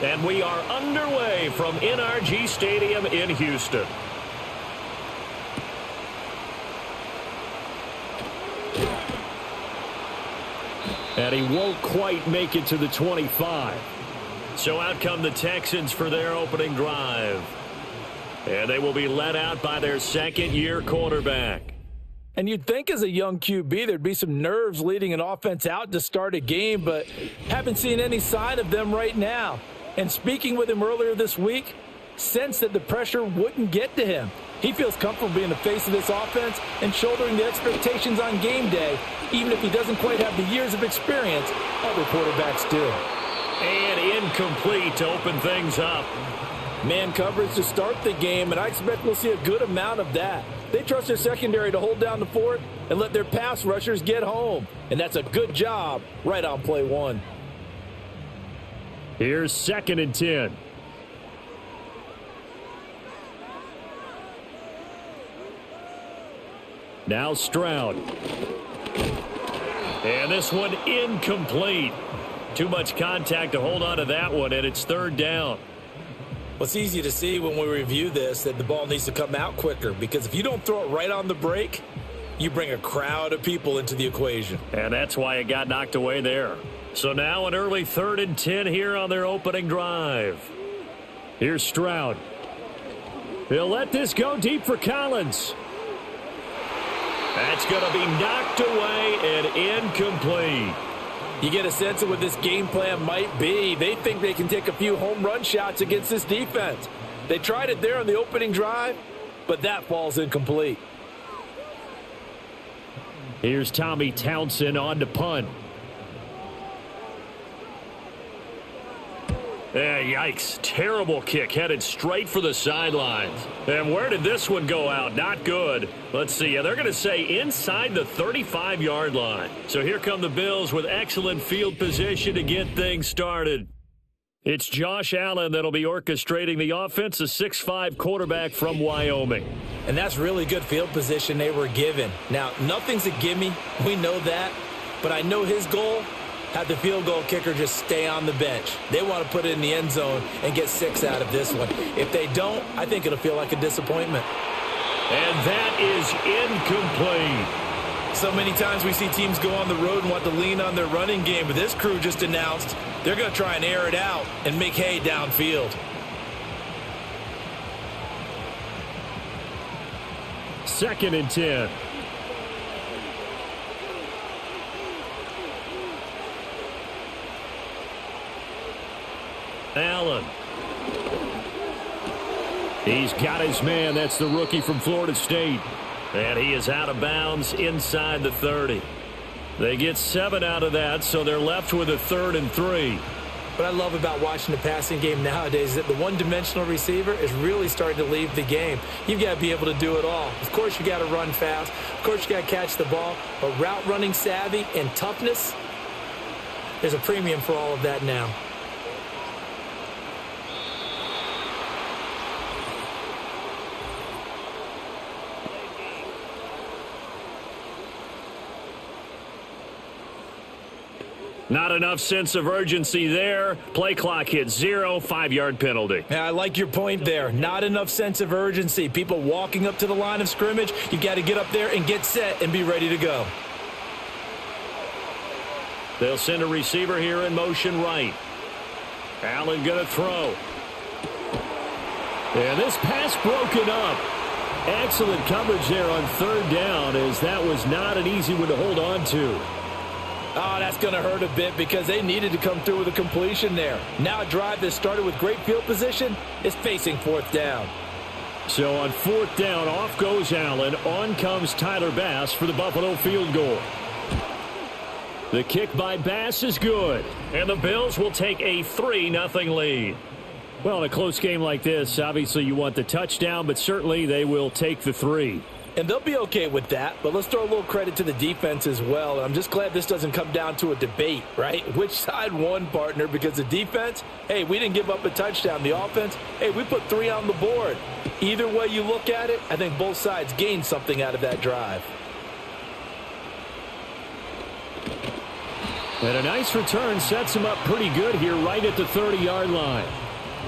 And we are underway from NRG Stadium in Houston. And he won't quite make it to the 25. So out come the Texans for their opening drive. And they will be led out by their second-year quarterback. And you'd think as a young QB there'd be some nerves leading an offense out to start a game, but haven't seen any sign of them right now. And speaking with him earlier this week, sensed that the pressure wouldn't get to him. He feels comfortable being the face of this offense and shouldering the expectations on game day, even if he doesn't quite have the years of experience other quarterbacks do. And incomplete to open things up. Man coverage to start the game, and I expect we'll see a good amount of that. They trust their secondary to hold down the fort and let their pass rushers get home. And that's a good job right on play one. Here's 2nd and 10. Now Stroud. And this one incomplete. Too much contact to hold on to that one, and it's 3rd down. Well, it's easy to see when we review this that the ball needs to come out quicker, because if you don't throw it right on the break, you bring a crowd of people into the equation. And that's why it got knocked away there. So now an early 3rd and 10 here on their opening drive. Here's Stroud. He'll let this go deep for Collins. That's going to be knocked away and incomplete. You get a sense of what this game plan might be. They think they can take a few home run shots against this defense. They tried it there on the opening drive, but that falls incomplete. Here's Tommy Townsend on to punt. Yikes. Terrible kick headed straight for the sidelines. And where did this one go out? Not good. Let's see. They're going to say inside the 35-yard line. So here come the Bills with excellent field position to get things started. It's Josh Allen that'll be orchestrating the offense, a 6'5" quarterback from Wyoming. And that's really good field position they were given. Now, nothing's a gimme. We know that. But I know his goal, have the field goal kicker just stay on the bench. They want to put it in the end zone and get 6 out of this one. If they don't, I think it'll feel like a disappointment. And that is incomplete. So many times we see teams go on the road and want to lean on their running game, but this crew just announced they're going to try and air it out and make hay downfield. Second and 10. Allen. He's got his man. That's the rookie from Florida State. And he is out of bounds inside the 30. They get 7 out of that, so they're left with a 3rd and 3. What I love about watching the passing game nowadays is that the one-dimensional receiver is really starting to leave the game. You've got to be able to do it all. Of course, you got to run fast. Of course, you got to catch the ball. But route running savvy and toughness, there's a premium for all of that now. Not enough sense of urgency there. Play clock hits 0, 5-yard penalty. Yeah, I like your point there. Not enough sense of urgency. People walking up to the line of scrimmage, you got to get up there and get set and be ready to go. They'll send a receiver here in motion right. Allen going to throw. And this pass broken up. Excellent coverage there on 3rd down, as that was not an easy one to hold on to. Oh, that's going to hurt a bit because they needed to come through with a completion there. Now a drive that started with great field position is facing 4th down. So on 4th down, off goes Allen. On comes Tyler Bass for the Buffalo field goal. The kick by Bass is good. And the Bills will take a 3-0 lead. Well, in a close game like this, obviously you want the touchdown, but certainly they will take the 3. And they'll be okay with that, but let's throw a little credit to the defense as well. And I'm just glad this doesn't come down to a debate, right? Which side won, partner? Because the defense, hey, we didn't give up a touchdown. The offense, hey, we put 3 on the board. Either way you look at it, I think both sides gained something out of that drive. And a nice return sets him up pretty good here right at the 30-yard line.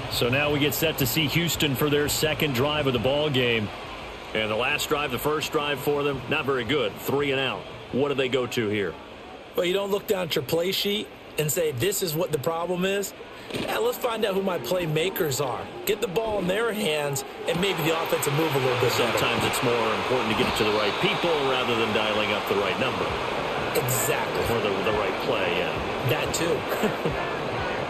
So now we get set to see Houston for their second drive of the ball game. And the last drive, the first drive for them, not very good. 3 and out. What do they go to here? Well, you don't look down at your play sheet and say, this is what the problem is. Now let's find out who my playmakers are. Get the ball in their hands, and maybe the offense will move a little bit better. Sometimes it's more important to get it to the right people rather than dialing up the right number. Exactly. Or the right play, yeah. That too.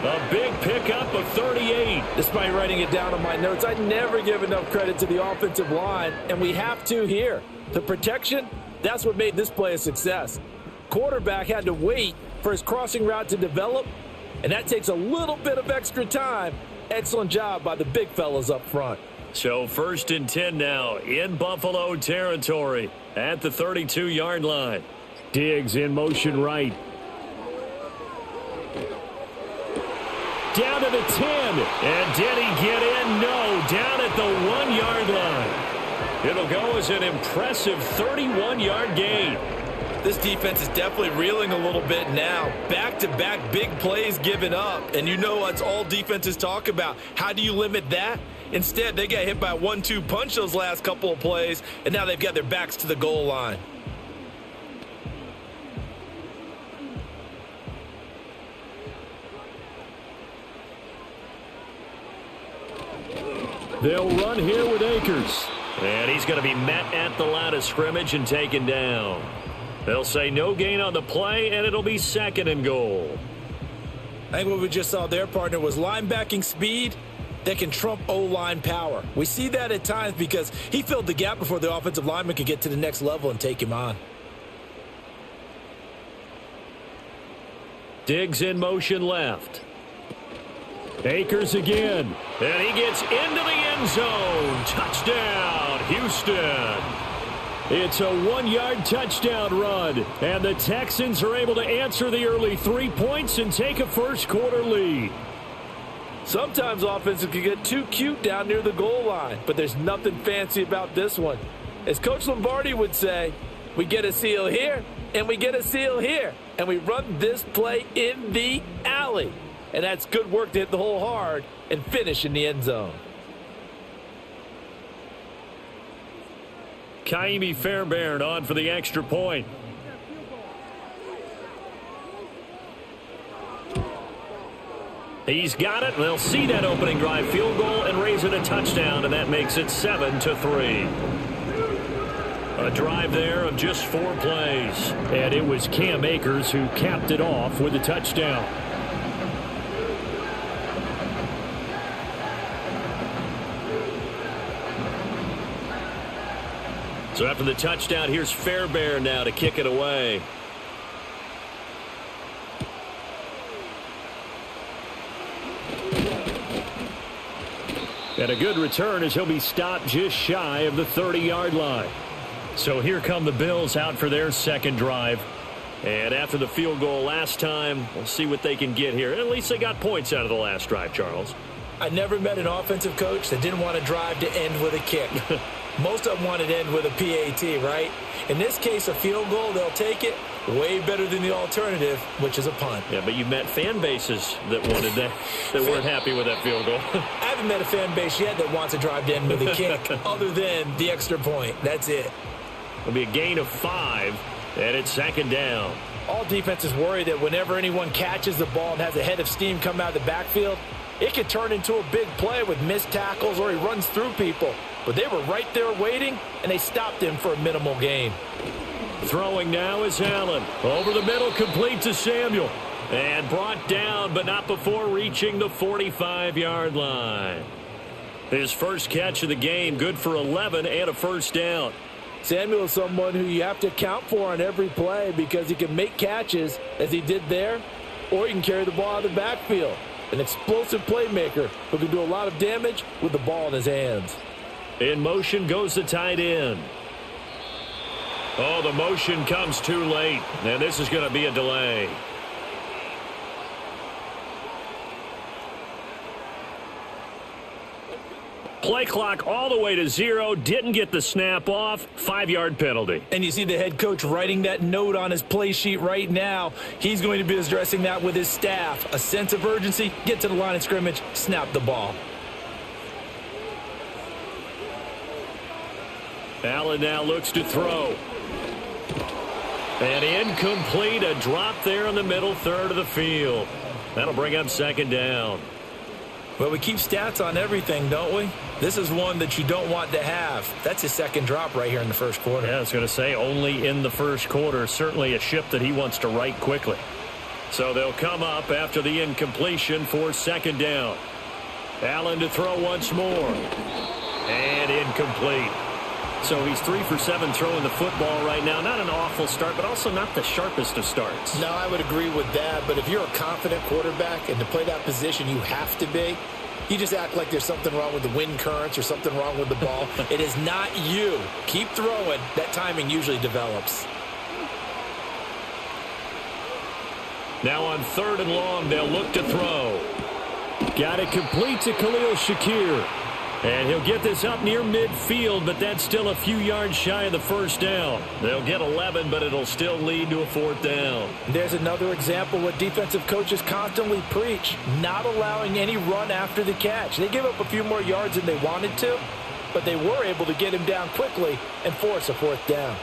A big pickup of 38. Despite writing it down on my notes, I never give enough credit to the offensive line, and we have to here. The protection, that's what made this play a success. Quarterback had to wait for his crossing route to develop, and that takes a little bit of extra time. Excellent job by the big fellas up front. So 1st and 10 now in Buffalo territory at the 32-yard line. Diggs in motion right. Down to the 10. And did he get in? No. Down at the 1-yard line. It'll go as an impressive 31-yard gain. This defense is definitely reeling a little bit now. Back-to-back big plays given up. And you know what all defenses talk about. How do you limit that? Instead, they got hit by a 1-2 punch those last couple of plays, and now they've got their backs to the goal line. They'll run here with Akers. And he's going to be met at the line of scrimmage and taken down. They'll say no gain on the play, and it'll be 2nd and goal. I think what we just saw there, partner, was linebacking speed that can trump O-line power. We see that at times because he filled the gap before the offensive lineman could get to the next level and take him on. Diggs in motion left. Akers again. And he gets into the end zone. Touchdown, Houston. It's a 1-yard touchdown run, and the Texans are able to answer the early 3 points and take a first-quarter lead. Sometimes offenses can get too cute down near the goal line, but there's nothing fancy about this one. As Coach Lombardi would say, we get a seal here, and we get a seal here, and we run this play in the alley. And that's good work to hit the hole hard and finish in the end zone. Kaimi Fairbairn on for the extra point. He's got it. They'll see that opening drive field goal and raise it a touchdown, and that makes it 7-3. A drive there of just 4 plays. And it was Cam Akers who capped it off with a touchdown. So after the touchdown, here's Fairbairn now to kick it away. And a good return as he'll be stopped just shy of the 30-yard line. So here come the Bills out for their second drive. And after the field goal last time, we'll see what they can get here. At least they got points out of the last drive, Charles. I never met an offensive coach that didn't want to drive to end with a kick. Most of them wanted to end with a PAT, right? In this case, a field goal, they'll take it. Way better than the alternative, which is a punt. Yeah, but you met fan bases that wanted that, that weren't happy with that field goal. I haven't met a fan base yet that wants to drive to end with a kick other than the extra point. That's it. It'll be a gain of 5, and it's 2nd down. All defenses worry that whenever anyone catches the ball and has a head of steam come out of the backfield, it could turn into a big play with missed tackles or he runs through people. But they were right there waiting, and they stopped him for a minimal gain. Throwing now is Allen. Over the middle, complete to Samuel. And brought down, but not before reaching the 45-yard line. His first catch of the game, good for 11 and a first down. Samuel is someone who you have to account for on every play because he can make catches, as he did there, or he can carry the ball out of the backfield. An explosive playmaker who can do a lot of damage with the ball in his hands. In motion goes the tight end. Oh, the motion comes too late, and this is going to be a delay. Play clock all the way to 0. Didn't get the snap off. 5-yard penalty. And you see the head coach writing that note on his play sheet right now. He's going to be addressing that with his staff. A sense of urgency, get to the line of scrimmage, snap the ball. Allen now looks to throw. And incomplete, a drop there in the middle third of the field. That'll bring up second down. Well, we keep stats on everything, don't we? This is one that you don't want to have. That's his second drop right here in the first quarter. Yeah, I was going to say only in the first quarter. Certainly a ship that he wants to right quickly. So they'll come up after the incompletion for second down. Allen to throw once more. And incomplete. So he's 3 for 7 throwing the football right now. Not an awful start, but also not the sharpest of starts. No, I would agree with that. But if you're a confident quarterback and to play that position, you have to be. You just act like there's something wrong with the wind currents or something wrong with the ball. It is not you. Keep throwing. That timing usually develops. Now on 3rd and long, they'll look to throw. Got it complete to Khalil Shakir. And he'll get this up near midfield, but that's still a few yards shy of the first down. They'll get 11, but it'll still lead to a 4th down. There's another example what defensive coaches constantly preach, not allowing any run after the catch. They gave up a few more yards than they wanted to, but they were able to get him down quickly and force a 4th down.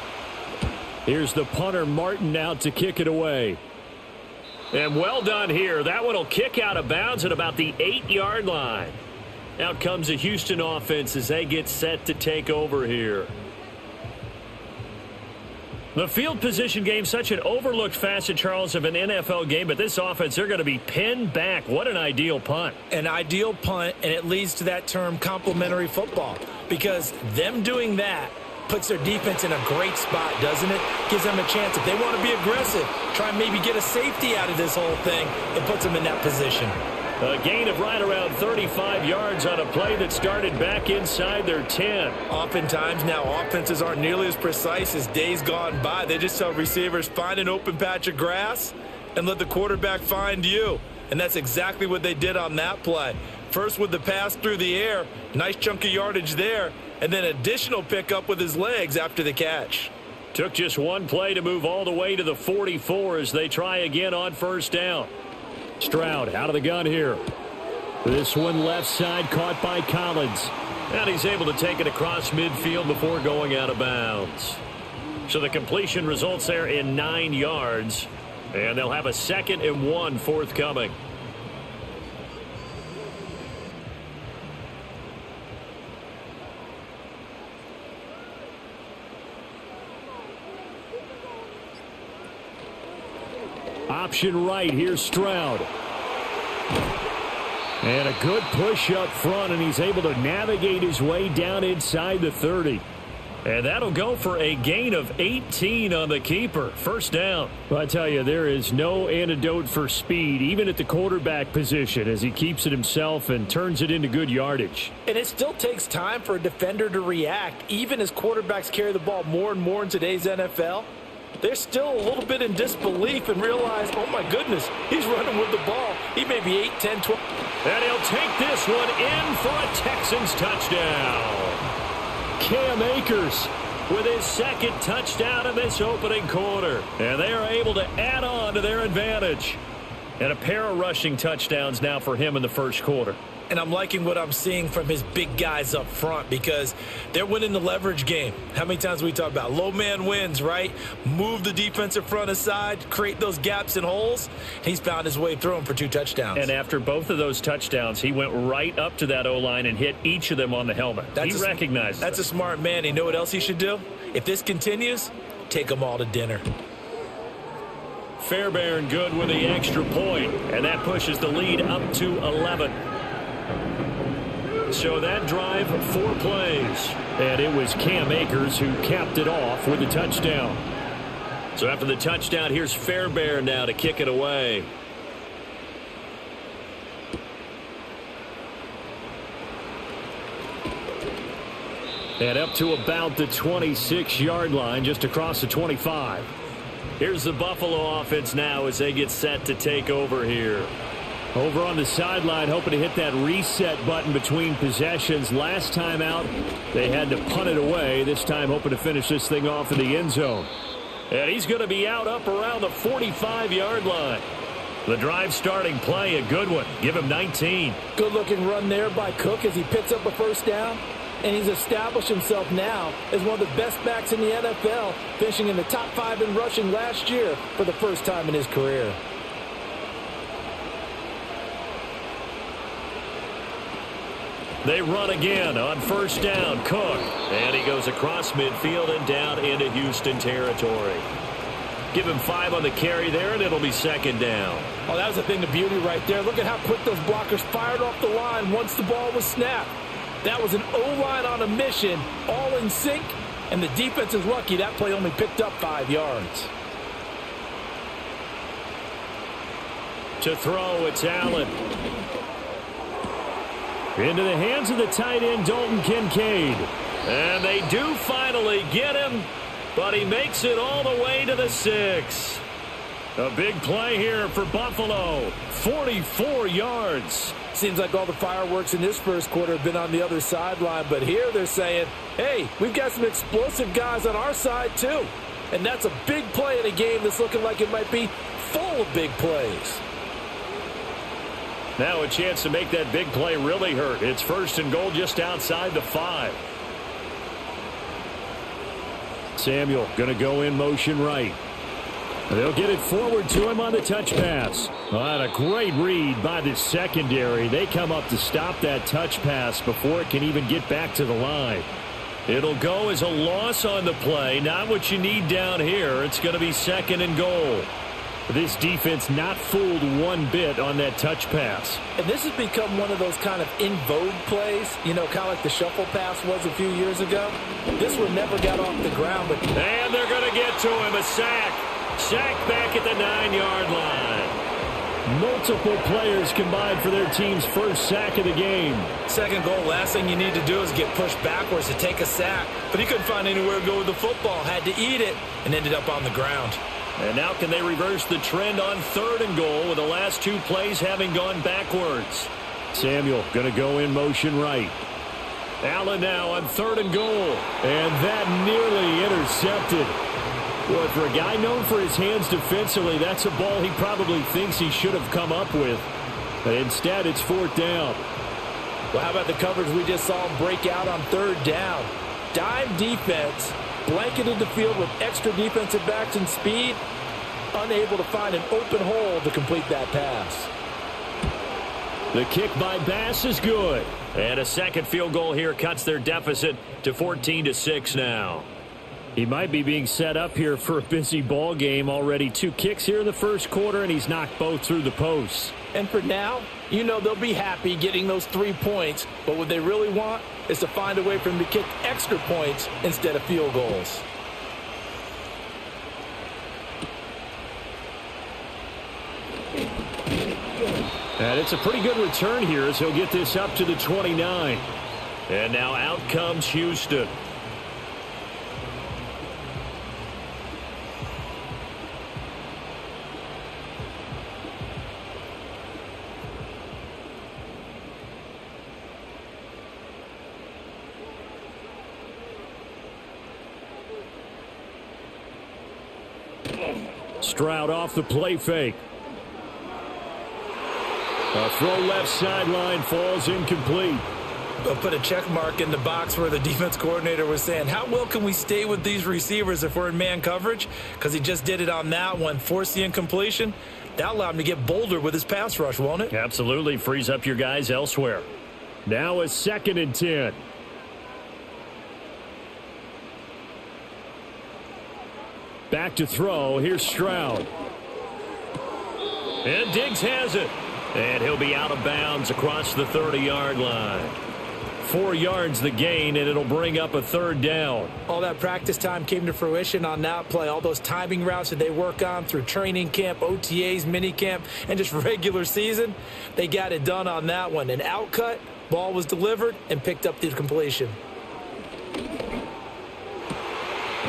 Here's the punter, Martin, out to kick it away. And well done here. That one will kick out of bounds at about the 8-yard line. Out comes the Houston offense as they get set to take over here. The field position game, such an overlooked facet, Charles, of an NFL game, but this offense, they're going to be pinned back. What an ideal punt. An ideal punt, and it leads to that term complementary football, because them doing that puts their defense in a great spot, doesn't it? Gives them a chance, if they want to be aggressive, try and maybe get a safety out of this whole thing. It puts them in that position. A gain of right around 35 yards on a play that started back inside their 10. Oftentimes now offenses aren't nearly as precise as days gone by. They just tell receivers, find an open patch of grass and let the quarterback find you. And that's exactly what they did on that play. First with the pass through the air, nice chunk of yardage there, and then additional pickup with his legs after the catch. Took just one play to move all the way to the 44 as they try again on 1st down. Stroud out of the gun here. This one left side caught by Collins. And he's able to take it across midfield before going out of bounds. So the completion results there in 9 yards. And they'll have a 2nd and 1 forthcoming. Option right, here's Stroud. And a good push up front, and he's able to navigate his way down inside the 30. And that'll go for a gain of 18 on the keeper. 1st down. Well, I tell you, there is no antidote for speed, even at the quarterback position, as he keeps it himself and turns it into good yardage. And it still takes time for a defender to react, even as quarterbacks carry the ball more and more in today's NFL. They're still a little bit in disbelief and realize, oh, my goodness, he's running with the ball. He may be 8, 10, 12. And he'll take this one in for a Texans touchdown. Cam Akers with his 2nd touchdown in this opening quarter. And they are able to add on to their advantage. And a pair of rushing touchdowns now for him in the first quarter. And I'm liking what I'm seeing from his big guys up front because they're winning the leverage game. How many times we talk about low man wins, right? Move the defensive front aside, create those gaps and holes. He's found his way through them for 2 touchdowns. And after both of those touchdowns, he went right up to that O-line and hit each of them on the helmet. He recognized That's a smart man. You know what else he should do? If this continues, take them all to dinner. Fairbairn good with the extra point, and that pushes the lead up to 11. So that drive, 4 plays. And it was Cam Akers who capped it off with a touchdown. So after the touchdown, here's Fairbairn now to kick it away. And up to about the 26-yard line, just across the 25. Here's the Buffalo offense now as they get set to take over here. Over on the sideline, hoping to hit that reset button between possessions. Last time out, they had to punt it away. This time, hoping to finish this thing off in the end zone. And he's going to be out up around the 45-yard line. The drive starting play, a good one. Give him 19. Good-looking run there by Cook as he picks up a first down. And he's established himself now as one of the best backs in the NFL, finishing in the top 5 in rushing last year for the first time in his career. They run again on first down. Cook. And he goes across midfield and down into Houston territory. Give him 5 on the carry there, and it'll be second down. Oh, that was a thing of beauty right there. Look at how quick those blockers fired off the line once the ball was snapped. That was an O-line on a mission, all in sync, and the defense is lucky that play only picked up 5 yards. To throw, it's Allen. Into the hands of the tight end, Dalton Kincaid. And they do finally get him, but he makes it all the way to the 6. A big play here for Buffalo. 44 yards. Seems like all the fireworks in this first quarter have been on the other sideline, but here they're saying, hey, we've got some explosive guys on our side too. And that's a big play in a game that's looking like it might be full of big plays. Now a chance to make that big play really hurt. It's first and goal just outside the 5. Samuel going to go in motion right. They'll get it forward to him on the touch pass. And a great read by the secondary. They come up to stop that touch pass before it can even get back to the line. It'll go as a loss on the play. Not what you need down here. It's going to be second and goal. This defense not fooled one bit on that touch pass. And this has become one of those kind of in vogue plays, you know, kind of like the shuffle pass was a few years ago. This one never got off the ground. And they're going to get to him. A sack. Sack back at the 9-yard line. Multiple players combined for their team's first sack of the game. Second goal, last thing you need to do is get pushed backwards to take a sack. But he couldn't find anywhere to go with the football. Had to eat it and ended up on the ground. And now can they reverse the trend on third and goal with the last 2 plays having gone backwards? Samuel going to go in motion right. Allen now on third and goal. And that nearly intercepted. Boy, for a guy known for his hands defensively, that's a ball he probably thinks he should have come up with. But instead, it's fourth down. Well, how about the coverage we just saw break out on third down? Dime defense. Blanketed the field with extra defensive backs and speed, unable to find an open hole to complete that pass. The kick by Bass is good. And a second field goal here cuts their deficit to 14-6 now. He might be being set up here for a busy ball game. Already 2 kicks here in the first quarter, and he's knocked both through the posts. And for now, you know they'll be happy getting those 3 points, but what they really want is to find a way for him to kick extra points instead of field goals. And it's a pretty good return here as he'll get this up to the 29. And now out comes Houston. Stroud off the play fake. A throw left sideline falls incomplete. They'll put a check mark in the box where the defense coordinator was saying, how well can we stay with these receivers if we're in man coverage? Because he just did it on that one, forced the incompletion. That allowed him to get bolder with his pass rush, won't it? Absolutely. Frees up your guys elsewhere. Now a second and 10. Back to throw. Here's Stroud. And Diggs has it. And he'll be out of bounds across the 30-yard line. 4 yards the gain, and it'll bring up a third down. All that practice time came to fruition on that play. All those timing routes that they work on through training camp, OTAs, minicamp, and just regular season, they got it done on that one. An outcut, ball was delivered, and picked up the completion.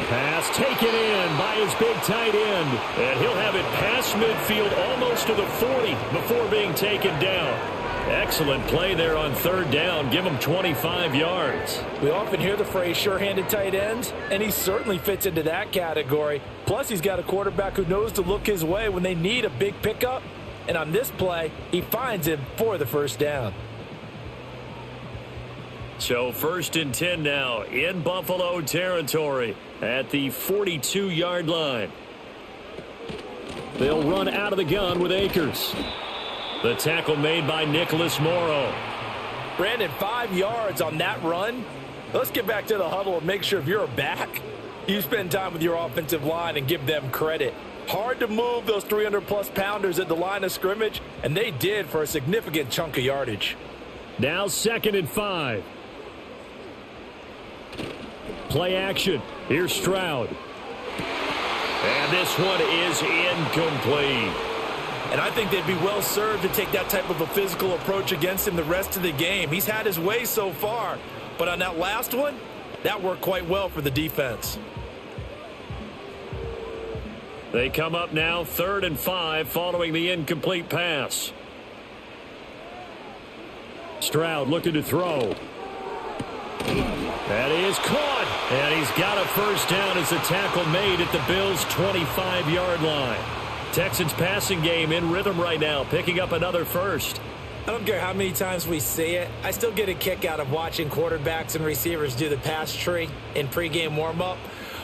Pass taken in by his big tight end. And he'll have it past midfield almost to the 40 before being taken down. Excellent play there on third down. Give him 25 yards. We often hear the phrase sure-handed tight ends, and he certainly fits into that category. Plus, he's got a quarterback who knows to look his way when they need a big pickup. And on this play, he finds him for the first down. So 1st and 10 now in Buffalo territory at the 42-yard line. They'll run out of the gun with Akers. The tackle made by Nicholas Morrow. Brandon, 5 yards on that run. Let's get back to the huddle and make sure if you're a back, you spend time with your offensive line and give them credit. Hard to move those 300-plus pounders at the line of scrimmage, and they did for a significant chunk of yardage. Now 2nd and 5. Play action. Here's Stroud. And this one is incomplete. And I think they'd be well served to take that type of a physical approach against him the rest of the game. He's had his way so far. But on that last one, that worked quite well for the defense. They come up now 3rd and 5 following the incomplete pass. Stroud looking to throw. That is caught. And he's got a first down as the tackle made at the Bills' 25-yard line. Texans passing game in rhythm right now, picking up another first. I don't care how many times we see it. I still get a kick out of watching quarterbacks and receivers do the pass tree in pregame warm-up.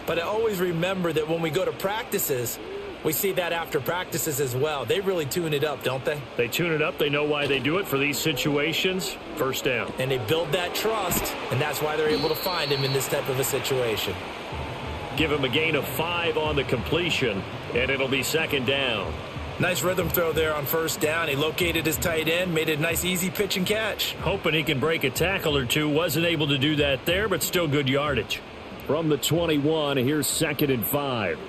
But I always remember that when we go to practices, we see that after practices as well. They really tune it up, don't they? They tune it up. They know why they do it for these situations. First down. And they build that trust, and that's why they're able to find him in this type of a situation. Give him a gain of 5 on the completion, and it'll be 2nd down. Nice rhythm throw there on first down. He located his tight end, made a nice easy pitch and catch. Hoping he can break a tackle or two. Wasn't able to do that there, but still good yardage. From the 21, here's 2nd and 5.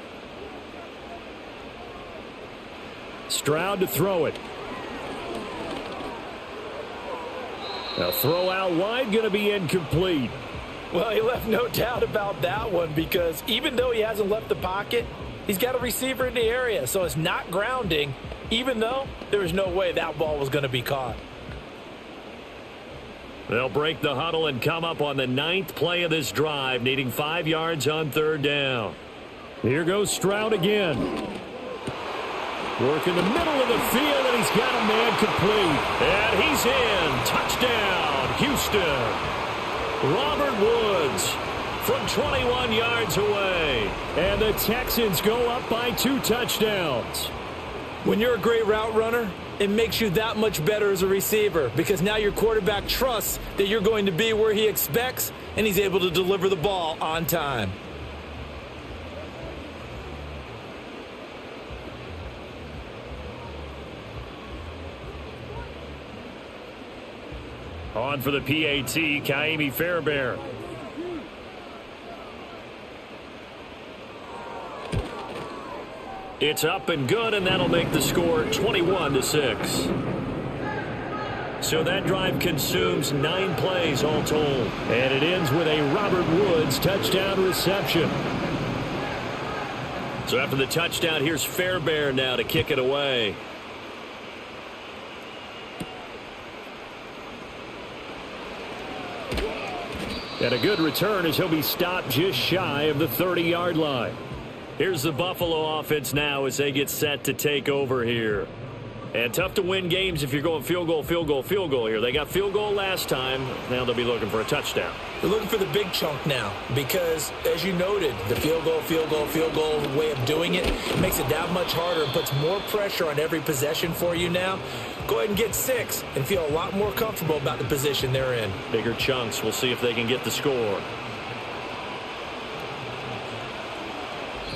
Stroud to throw it. A throw out wide, going to be incomplete. Well, he left no doubt about that one because even though he hasn't left the pocket, he's got a receiver in the area, so it's not grounding, even though there was no way that ball was going to be caught. They'll break the huddle and come up on the 9th play of this drive, needing 5 yards on 3rd down. Here goes Stroud again. Work in the middle of the field, and he's got a man complete. And he's in. Touchdown, Houston. Robert Woods from 21 yards away. And the Texans go up by 2 touchdowns. When you're a great route runner, it makes you that much better as a receiver because now your quarterback trusts that you're going to be where he expects, and he's able to deliver the ball on time. On for the PAT, Kaimi Fairbairn. It's up and good, and that'll make the score 21-6. So that drive consumes 9 plays all told. And it ends with a Robert Woods touchdown reception. So after the touchdown, here's Fairbairn now to kick it away. And a good return as he'll be stopped just shy of the 30-yard line. Here's the Buffalo offense now as they get set to take over here. And tough to win games if you're going field goal, field goal, field goal here. They got field goal last time. Now they'll be looking for a touchdown. They're looking for the big chunk now because, as you noted, the field goal way of doing it makes it that much harder and puts more pressure on every possession for you now. Go ahead and get 6 and feel a lot more comfortable about the position they're in. Bigger chunks. We'll see if they can get the score.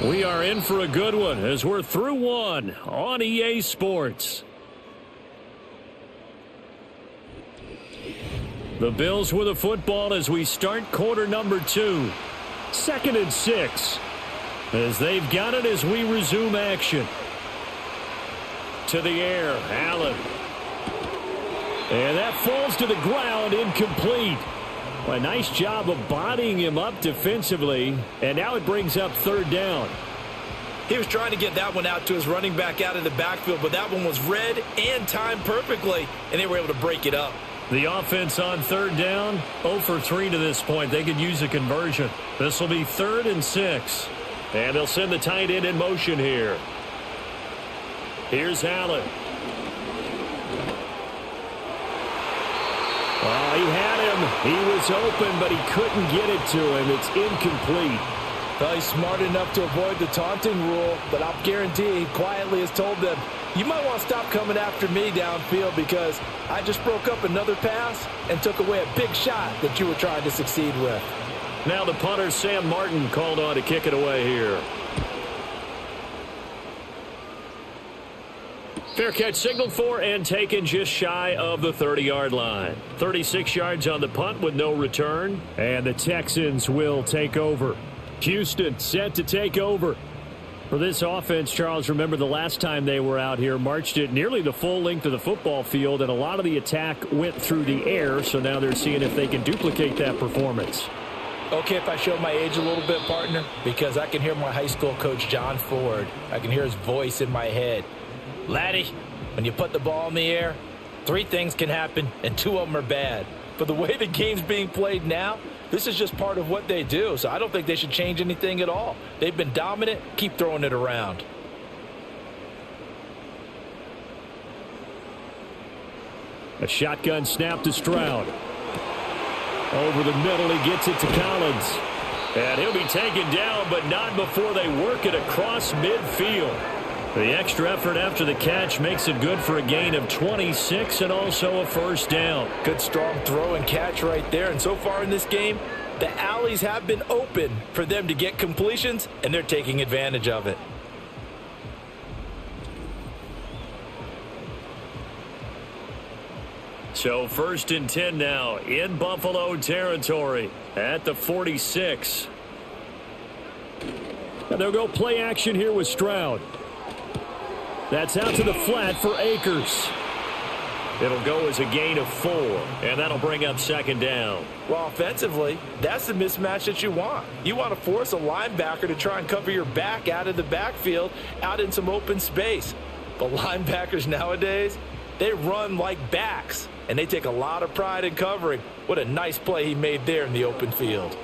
We are in for a good one as we're through one on EA Sports. The Bills with a football as we start quarter number 2. 2nd and 6 as they've got it as we resume action. To the air, Allen. And that falls to the ground, incomplete. A nice job of bodying him up defensively, and now it brings up third down. He was trying to get that one out to his running back out of the backfield, but that one was read and timed perfectly, and they were able to break it up. The offense on third down, 0 for 3 to this point. They could use a conversion. This will be 3rd and 6. And they'll send the tight end in motion here. Here's Allen. Oh, he had him. He was open, but he couldn't get it to him. It's incomplete. Well, he's smart enough to avoid the taunting rule, but I'll guarantee he quietly has told them, you might want to stop coming after me downfield because I just broke up another pass and took away a big shot that you were trying to succeed with. Now the punter, Sam Martin, called on to kick it away here. Fair catch signaled for and taken just shy of the 30-yard line. 36 yards on the punt with no return, and the Texans will take over. Houston set to take over. For this offense, Charles, remember the last time they were out here, marched it nearly the full length of the football field, and a lot of the attack went through the air, so now they're seeing if they can duplicate that performance. Okay, if I show my age a little bit, partner, because I can hear my high school coach, John Ford. I can hear his voice in my head. Laddie, when you put the ball in the air, 3 things can happen, and 2 of them are bad. But the way the game's being played now, this is just part of what they do, so I don't think they should change anything at all. They've been dominant. Keep throwing it around. A shotgun snap to Stroud. Over the middle, he gets it to Collins. And he'll be taken down, but not before they work it across midfield. The extra effort after the catch makes it good for a gain of 26 and also a first down. Good strong throw and catch right there. And so far in this game, the alleys have been open for them to get completions, and they're taking advantage of it. So 1st and 10 now in Buffalo territory at the 46. And they'll go play action here with Stroud. That's out to the flat for Akers. It'll go as a gain of 4, and that'll bring up 2nd down. Well, offensively, that's the mismatch that you want. You want to force a linebacker to try and cover your back out of the backfield, out in some open space. But linebackers nowadays, they run like backs, and they take a lot of pride in covering. What a nice play he made there in the open field.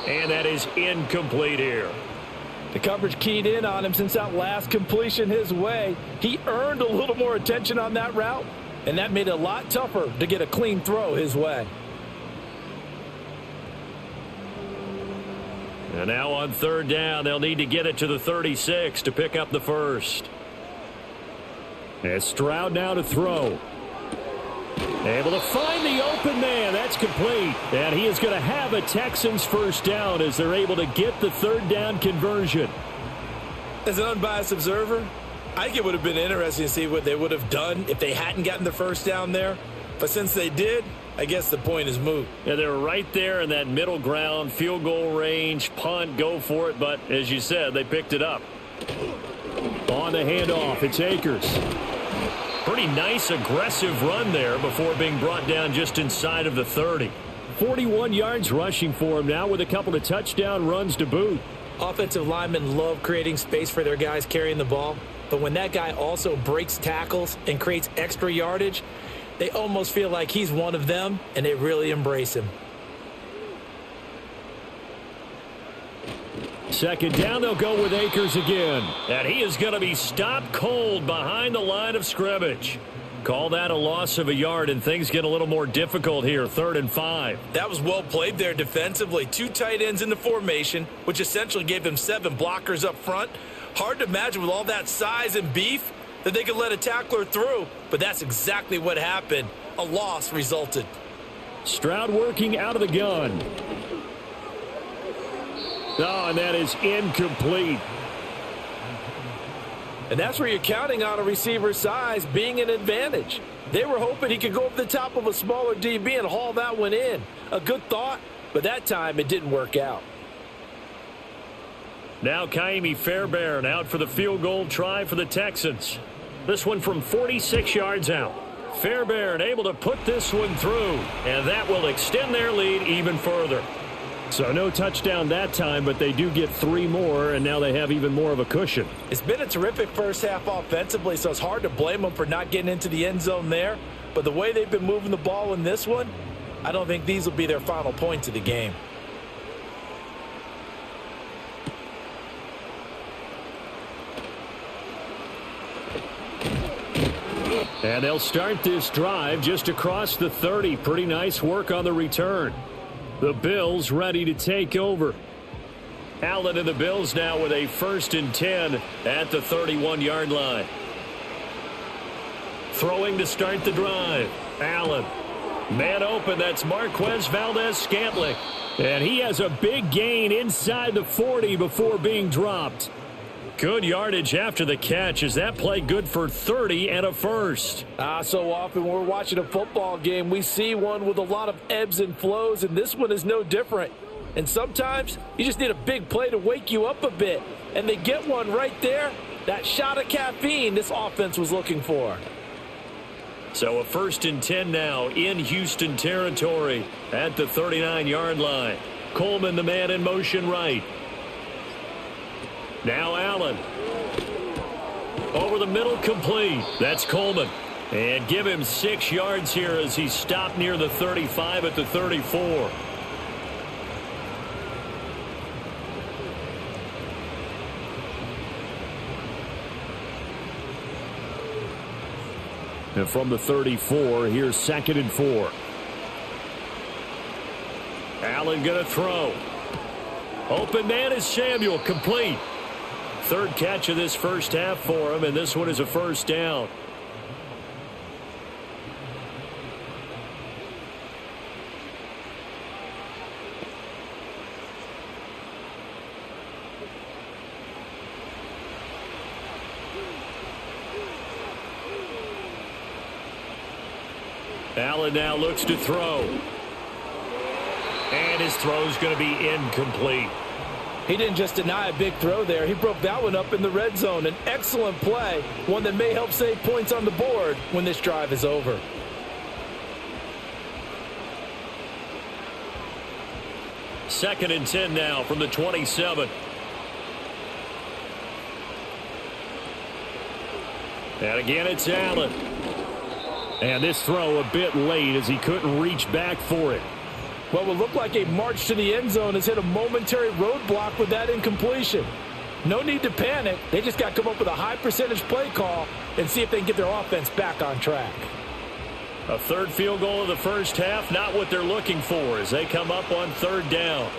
And that is incomplete here. The coverage keyed in on him since that last completion his way. He earned a little more attention on that route, and that made it a lot tougher to get a clean throw his way. And now on 3rd down, they'll need to get it to the 36 to pick up the first. And Stroud now to throw. Able to find the open man. That's complete. And he is going to have a Texans first down as they're able to get the 3rd down conversion. As an unbiased observer, I think it would have been interesting to see what they would have done if they hadn't gotten the first down there. But since they did, I guess the point is moot. Yeah, they're right there in that middle ground, field goal range, punt, go for it. But as you said, they picked it up. On the handoff, it's Akers. Pretty nice, aggressive run there before being brought down just inside of the 30. 41 yards rushing for him now with a couple of touchdown runs to boot. Offensive linemen love creating space for their guys carrying the ball. But when that guy also breaks tackles and creates extra yardage, they almost feel like he's one of them, and they really embrace him. 2nd down, they'll go with Akers again. And he is going to be stopped cold behind the line of scrimmage. Call that a loss of a yard, and things get a little more difficult here. 3rd and 5. That was well played there defensively. 2 tight ends in the formation, which essentially gave them 7 blockers up front. Hard to imagine with all that size and beef that they could let a tackler through, but that's exactly what happened. A loss resulted. Stroud working out of the gun. Oh, and that is incomplete. And that's where you're counting on a receiver's size being an advantage. They were hoping he could go over the top of a smaller DB and haul that one in. A good thought, but that time it didn't work out. Now Kaimi Fairbairn out for the field goal try for the Texans. This one from 46 yards out. Fairbairn able to put this one through, and that will extend their lead even further. So no touchdown that time, but they do get 3 more, and now they have even more of a cushion. It's been a terrific first half offensively, so it's hard to blame them for not getting into the end zone there. But the way they've been moving the ball in this one, I don't think these will be their final points of the game. And they'll start this drive just across the 30. Pretty nice work on the return. The Bills ready to take over. Allen and the Bills now with a 1st and 10 at the 31-yard line. Throwing to start the drive. Allen. Man open, that's Marquez Valdez-Scantling. And he has a big gain inside the 40 before being dropped. Good yardage after the catch. Is that play good for 30 and a first? So often when we're watching a football game, we see one with a lot of ebbs and flows, and this one is no different. And sometimes you just need a big play to wake you up a bit. And they get one right there. That shot of caffeine this offense was looking for. So a 1st and 10 now in Houston territory at the 39-yard line. Coleman, the man in motion right. Now Allen. Over the middle, complete. That's Coleman. And give him 6 yards here as he stopped near the 35 at the 34. And from the 34, here's 2nd and 4. Allen going to throw. Open man is Samuel, complete. 3rd catch of this first half for him, and this one is a first down. Allen now looks to throw. And his throw's going to be incomplete. He didn't just deny a big throw there. He broke that one up in the red zone. An excellent play, one that may help save points on the board when this drive is over. Second and 10 now from the 27. And again, it's Allen. And this throw a bit late as he couldn't reach back for it. What would look like a march to the end zone has hit a momentary roadblock with that incompletion. No need to panic. They just got to come up with a high percentage play call and see if they can get their offense back on track. A 3rd field goal of the first half, not what they're looking for as they come up on 3rd down.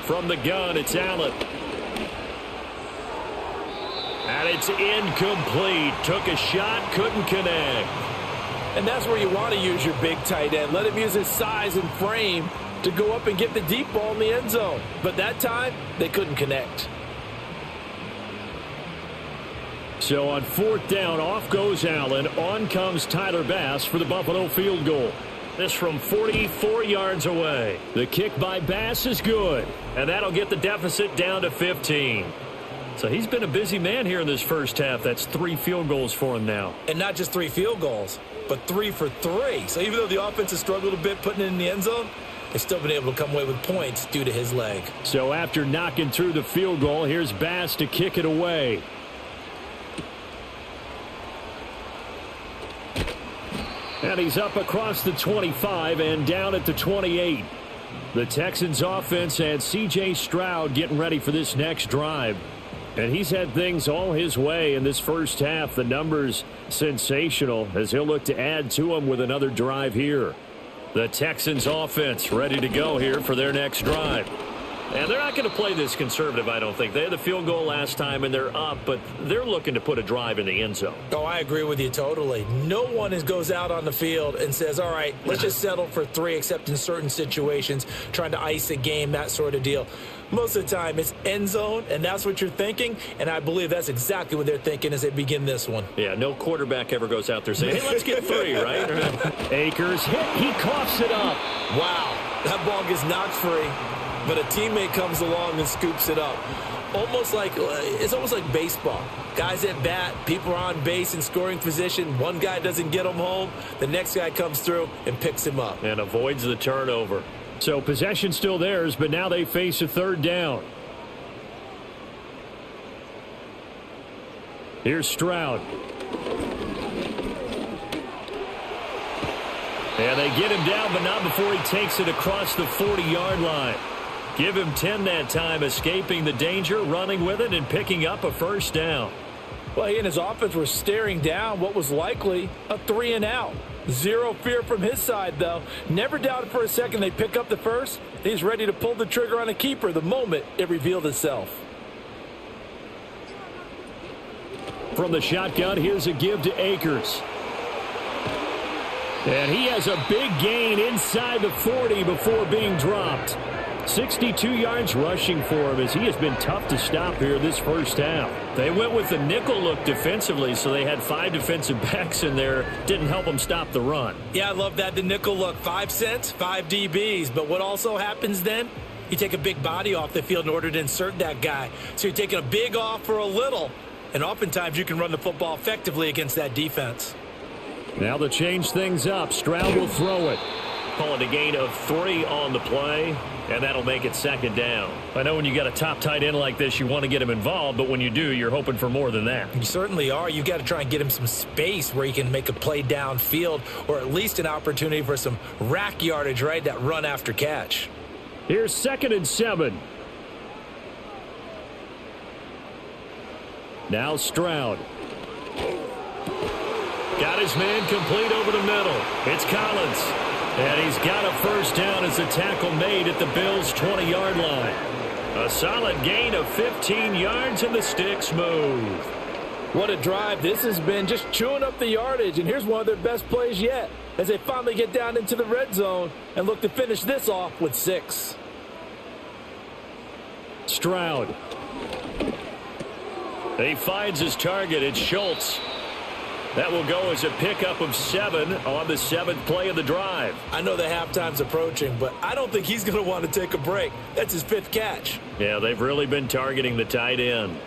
From the gun, it's Allen. And it's incomplete. Took a shot, couldn't connect. And that's where you want to use your big tight end. Let him use his size and frame to go up and get the deep ball in the end zone. But that time, they couldn't connect. So on 4th down, off goes Allen. On comes Tyler Bass for the Buffalo field goal. This from 44 yards away. The kick by Bass is good. And that'll get the deficit down to 15. So he's been a busy man here in this first half. That's 3 field goals for him now. And not just 3 field goals, but 3 for 3. So even though the offense has struggled a bit putting it in the end zone, they've still been able to come away with points due to his leg. So after knocking through the field goal, here's Bass to kick it away. And he's up across the 25 and down at the 28. The Texans offense and C.J. Stroud getting ready for this next drive. And he's had things all his way in this first half. The numbers sensational as he'll look to add to them with another drive here. The Texans offense ready to go here for their next drive. And they're not going to play this conservative, I don't think. They had the field goal last time, and they're up, but they're looking to put a drive in the end zone. Oh, I agree with you totally. No one goes out on the field and says, all right, let's just settle for 3, except in certain situations, trying to ice a game, that sort of deal. Most of the time, it's end zone, and that's what you're thinking, and I believe that's exactly what they're thinking as they begin this one. Yeah, no quarterback ever goes out there saying, hey, let's get 3, right? Akers hit. He coughs it up. Wow, that ball gets knocked free, but a teammate comes along and scoops it up. almost like baseball. Guys at bat, people are on base in scoring position. One guy doesn't get him home. The next guy comes through and picks him up. And avoids the turnover. So possession still theirs, but now they face a third down. Here's Stroud. And they get him down, but not before he takes it across the 40-yard line. Give him 10 that time, escaping the danger, running with it, and picking up a first down. Well, he and his offense were staring down what was likely a 3-and-out. Zero fear from his side, though. Never doubted for a second they'd pick up the first. He's ready to pull the trigger on a keeper the moment it revealed itself. From the shotgun, here's a give to Akers. And he has a big gain inside the 40 before being dropped. 62 yards rushing for him as he has been tough to stop here this first half. They went with the nickel look defensively, so they had 5 defensive backs in there. Didn't help them stop the run. Yeah, I love that, the nickel look. 5 cents, 5 DBs. But what also happens then? You take a big body off the field in order to insert that guy. So you're taking a big off for a little. And oftentimes you can run the football effectively against that defense. Now to change things up, Stroud will throw it. Call it a gain of 3 on the play, and that'll make it second down. I know when you got a top tight end like this, you want to get him involved, but when you do, you're hoping for more than that. You certainly are. You got to try and get him some space where he can make a play downfield, or at least an opportunity for some rack yardage, right? That run after catch. Here's 2nd and 7. Now Stroud. Got his man complete over the middle. It's Collins. And he's got a first down as a tackle made at the Bills' 20-yard line. A solid gain of 15 yards, and the sticks move. What a drive. This has been just chewing up the yardage, and here's one of their best plays yet as they finally get down into the red zone and look to finish this off with 6. Stroud. He finds his target. It's Schultz. That will go as a pickup of 7 on the 7th play of the drive. I know the halftime's approaching, but I don't think he's going to want to take a break. That's his 5th catch. Yeah, they've really been targeting the tight end.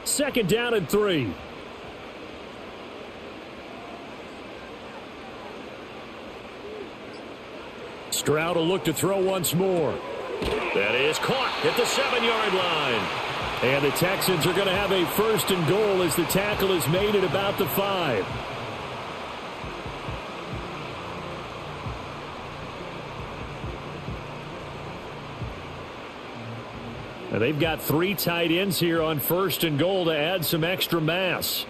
2nd down and 3. Stroud will look to throw once more. That is caught at the 7-yard line. And the Texans are going to have a 1st and goal as the tackle is made at about the 5. And they've got 3 tight ends here on 1st and goal to add some extra mass.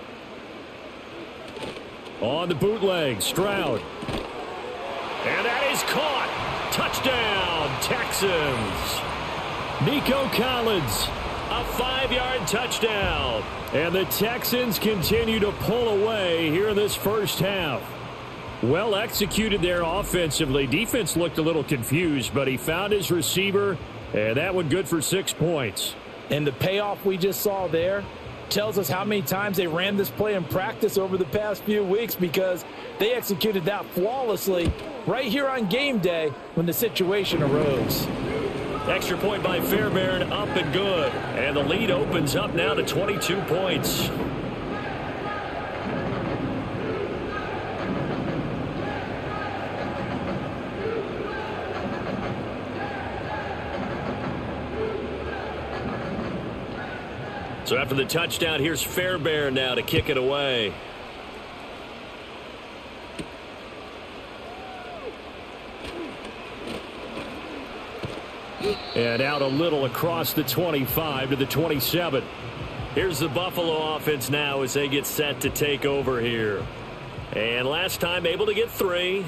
On the bootleg, Stroud. And that is caught. Touchdown, Texans. Nico Collins. A 5-yard touchdown. And the Texans continue to pull away here in this first half. Well executed there offensively. Defense looked a little confused, but he found his receiver, and that one good for 6 points. And the payoff we just saw there tells us how many times they ran this play in practice over the past few weeks, because they executed that flawlessly right here on game day when the situation arose. Extra point by Fairbairn, up and good. And the lead opens up now to 22 points. So after the touchdown, here's Fairbairn now to kick it away. And out a little across the 25 to the 27. Here's the Buffalo offense now as they get set to take over here. And last time able to get 3.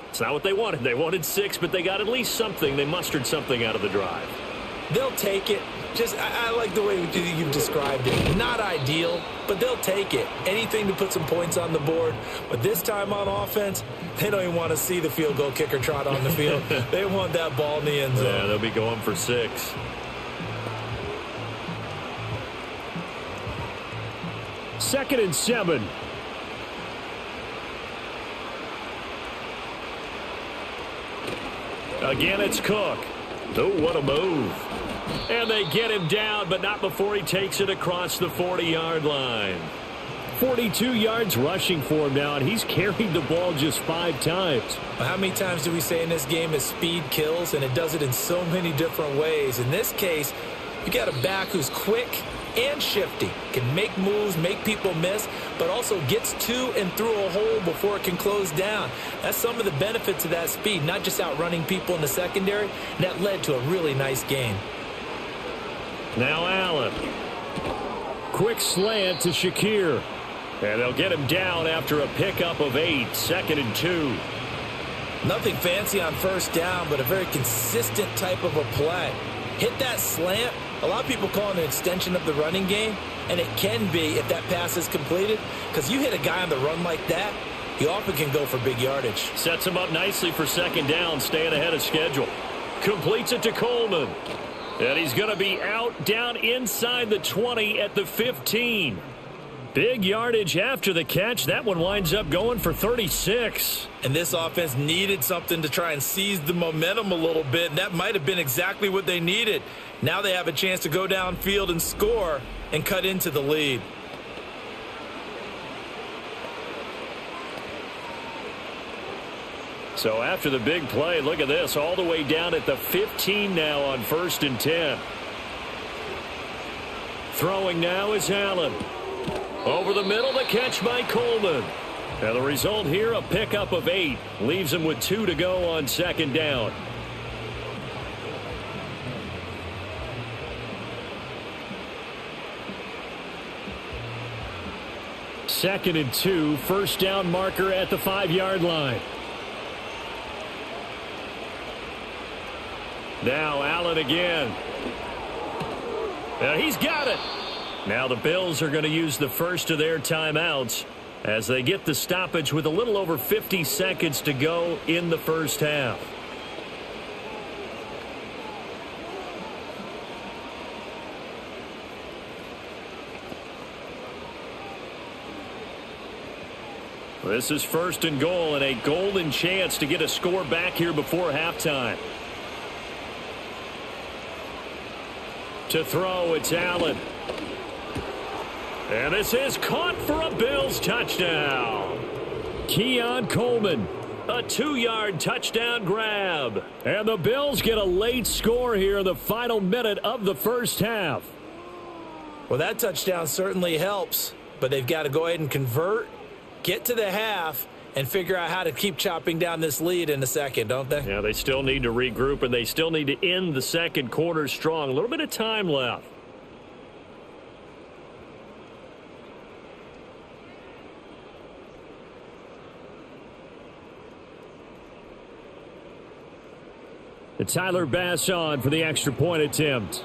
It's not what they wanted. They wanted 6, but they got at least something. They mustered something out of the drive. They'll take it. Just, I like the way you've described it. Not ideal, but they'll take it. Anything to put some points on the board. But this time on offense, they don't even want to see the field goal kicker trot on the field. They want that ball in the end zone. Yeah, they'll be going for 6. Second and 7. Again, it's Cook. Oh, what a move. And they get him down, but not before he takes it across the 40-yard line. 42 yards rushing for him now, and he's carried the ball just 5 times. Well, how many times do we say in this game that speed kills, and it does it in so many different ways? In this case, you got a back who's quick and shifty, can make moves, make people miss, but also gets to and through a hole before it can close down. That's some of the benefits of that speed, not just outrunning people in the secondary. And that led to a really nice game. Now Allen. Quick slant to Shakir. And they'll get him down after a pickup of 8, 2nd and 2. Nothing fancy on first down, but a very consistent type of a play. Hit that slant. A lot of people call it an extension of the running game, and it can be if that pass is completed, because you hit a guy on the run like that, he often can go for big yardage. Sets him up nicely for 2nd down, staying ahead of schedule. Completes it to Coleman. And he's going to be out down inside the 20 at the 15. Big yardage after the catch. That one winds up going for 36. And this offense needed something to try and seize the momentum a little bit. And that might have been exactly what they needed. Now they have a chance to go downfield and score and cut into the lead. So after the big play, look at this. All the way down at the 15 now on 1st and 10. Throwing now is Allen. Over the middle, the catch by Coleman. And the result here, a pickup of 8. Leaves him with 2 to go on 2nd down. Second and 2, 1st down marker at the 5-yard line. Now Allen again. He's got it. Now the Bills are going to use the first of their timeouts as they get the stoppage with a little over 50 seconds to go in the first half. This is 1st and goal and a golden chance to get a score back here before halftime. To throw, it's Allen. And this is caught for a Bills touchdown. Keon Coleman, a 2-yard touchdown grab. And the Bills get a late score here in the final minute of the first half. Well, that touchdown certainly helps, but they've got to go ahead and convert, get to the half, and figure out how to keep chopping down this lead in the second, don't they? Yeah, they still need to regroup, and they still need to end the second quarter strong. A little bit of time left. And Tyler Bass on for the extra point attempt.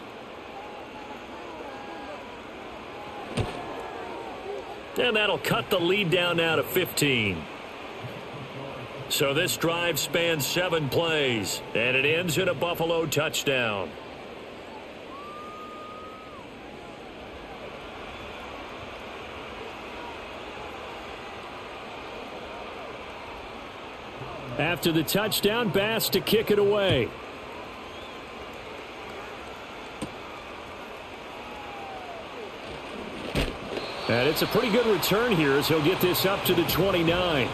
And that'll cut the lead down now to 15. So this drive spans 7 plays, and it ends in a Buffalo touchdown. After the touchdown, Bass to kick it away. And it's a pretty good return here as he'll get this up to the 29.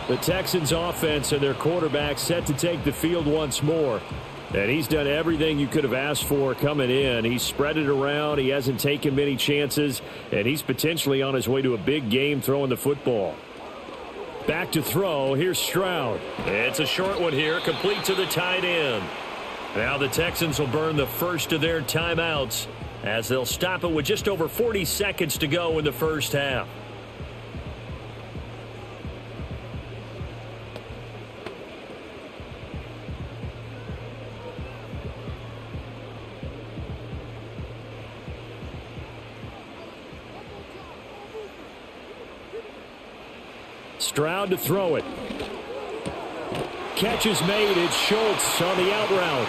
The Texans offense and their quarterback set to take the field once more. And he's done everything you could have asked for coming in. He's spread it around. He hasn't taken many chances. And he's potentially on his way to a big game throwing the football. Back to throw. Here's Stroud. It's a short one here, complete to the tight end. Now the Texans will burn the first of their timeouts as they'll stop it with just over 40 seconds to go in the first half. Stroud to throw it. Catch is made. It's Schultz on the out route.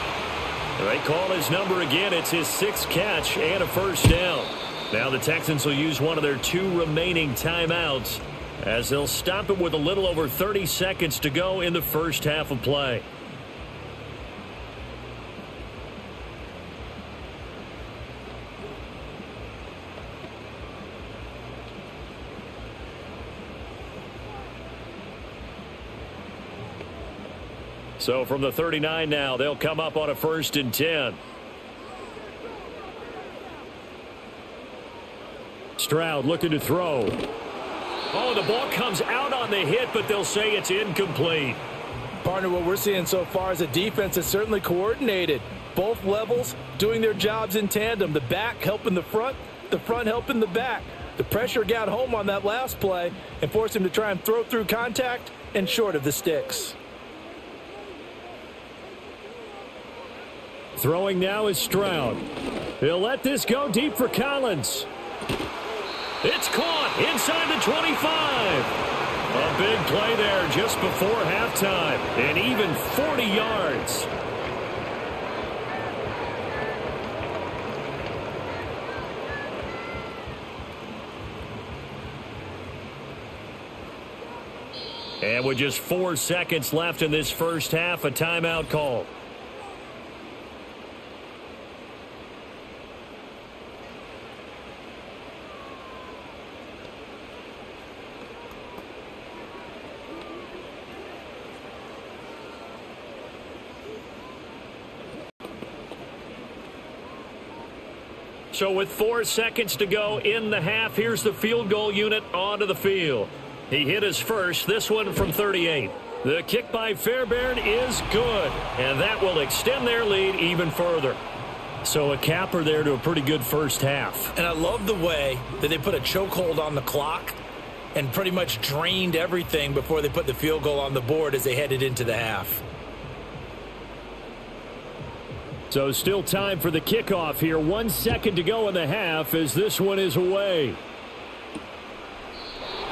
They call his number again. It's his 6th catch and a first down. Now the Texans will use one of their 2 remaining timeouts as they'll stop it with a little over 30 seconds to go in the first half of play. So from the 39 now, they'll come up on a 1st and 10. Stroud looking to throw. Oh, the ball comes out on the hit, but they'll say it's incomplete. Partner, what we're seeing so far is a defense that's certainly coordinated. Both levels doing their jobs in tandem. The back helping the front helping the back. The pressure got home on that last play and forced him to try and throw through contact and short of the sticks. Throwing now is Stroud. He'll let this go deep for Collins. It's caught inside the 25. A big play there just before halftime. And even 40 yards. And with just 4 seconds left in this first half, a timeout call. So with 4 seconds to go in the half, here's the field goal unit onto the field. He hit his first, this one from 38. The kick by Fairbairn is good, and that will extend their lead even further. So a capper there to a pretty good first half. And I love the way that they put a chokehold on the clock and pretty much drained everything before they put the field goal on the board as they headed into the half. So still time for the kickoff here. 1 second to go in the half as this one is away.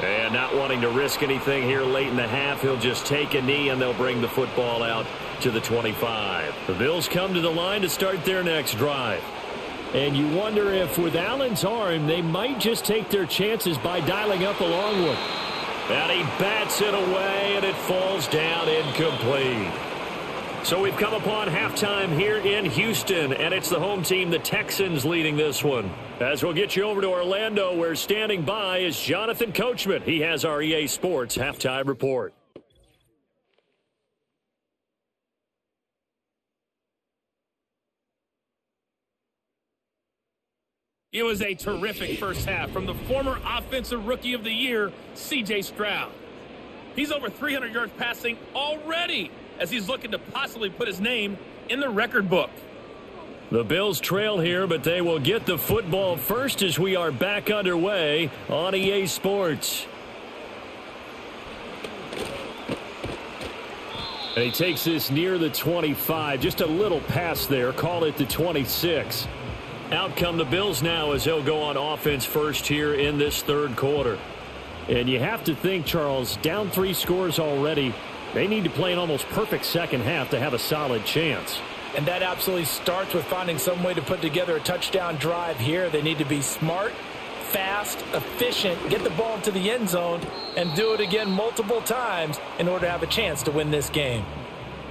And not wanting to risk anything here late in the half, he'll just take a knee and they'll bring the football out to the 25. The Bills come to the line to start their next drive. And you wonder if with Allen's arm, they might just take their chances by dialing up a long one. And he bats it away and it falls down incomplete. So we've come upon halftime here in Houston, and it's the home team, the Texans, leading this one. As we'll get you over to Orlando, where standing by is Jonathan Coachman. He has our EA Sports halftime report. It was a terrific first half from the former Offensive Rookie of the Year, C.J. Stroud. He's over 300 yards passing already, as he's looking to possibly put his name in the record book. The Bills trail here, but they will get the football first as we are back underway on EA Sports. And he takes this near the 25. Just a little pass there. Call it the 26. Out come the Bills now as they'll go on offense first here in this third quarter. And you have to think, Charles, down 3 scores already. They need to play an almost perfect second half to have a solid chance. And that absolutely starts with finding some way to put together a touchdown drive here. They need to be smart, fast, efficient, get the ball into the end zone, and do it again multiple times in order to have a chance to win this game.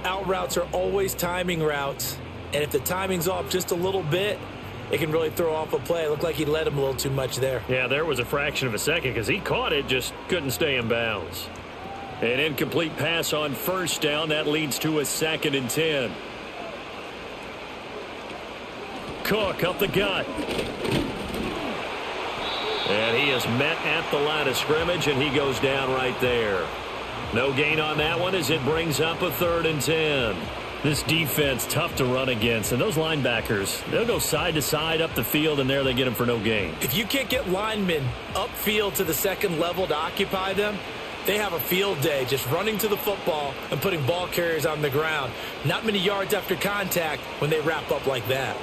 Out routes are always timing routes, and if the timing's off just a little bit, it can really throw off a play. It looked like he led him a little too much there. Yeah, there was a fraction of a second because he caught it, just couldn't stay in bounds. An incomplete pass on first down. That leads to a 2nd and 10. Cook up the gut. And he is met at the line of scrimmage, and he goes down right there. No gain on that one as it brings up a 3rd and 10. This defense, tough to run against. And those linebackers, they'll go side to side up the field, and there they get them for no gain. If you can't get linemen upfield to the second level to occupy them, they have a field day just running to the football and putting ball carriers on the ground. Not many yards after contact when they wrap up like that.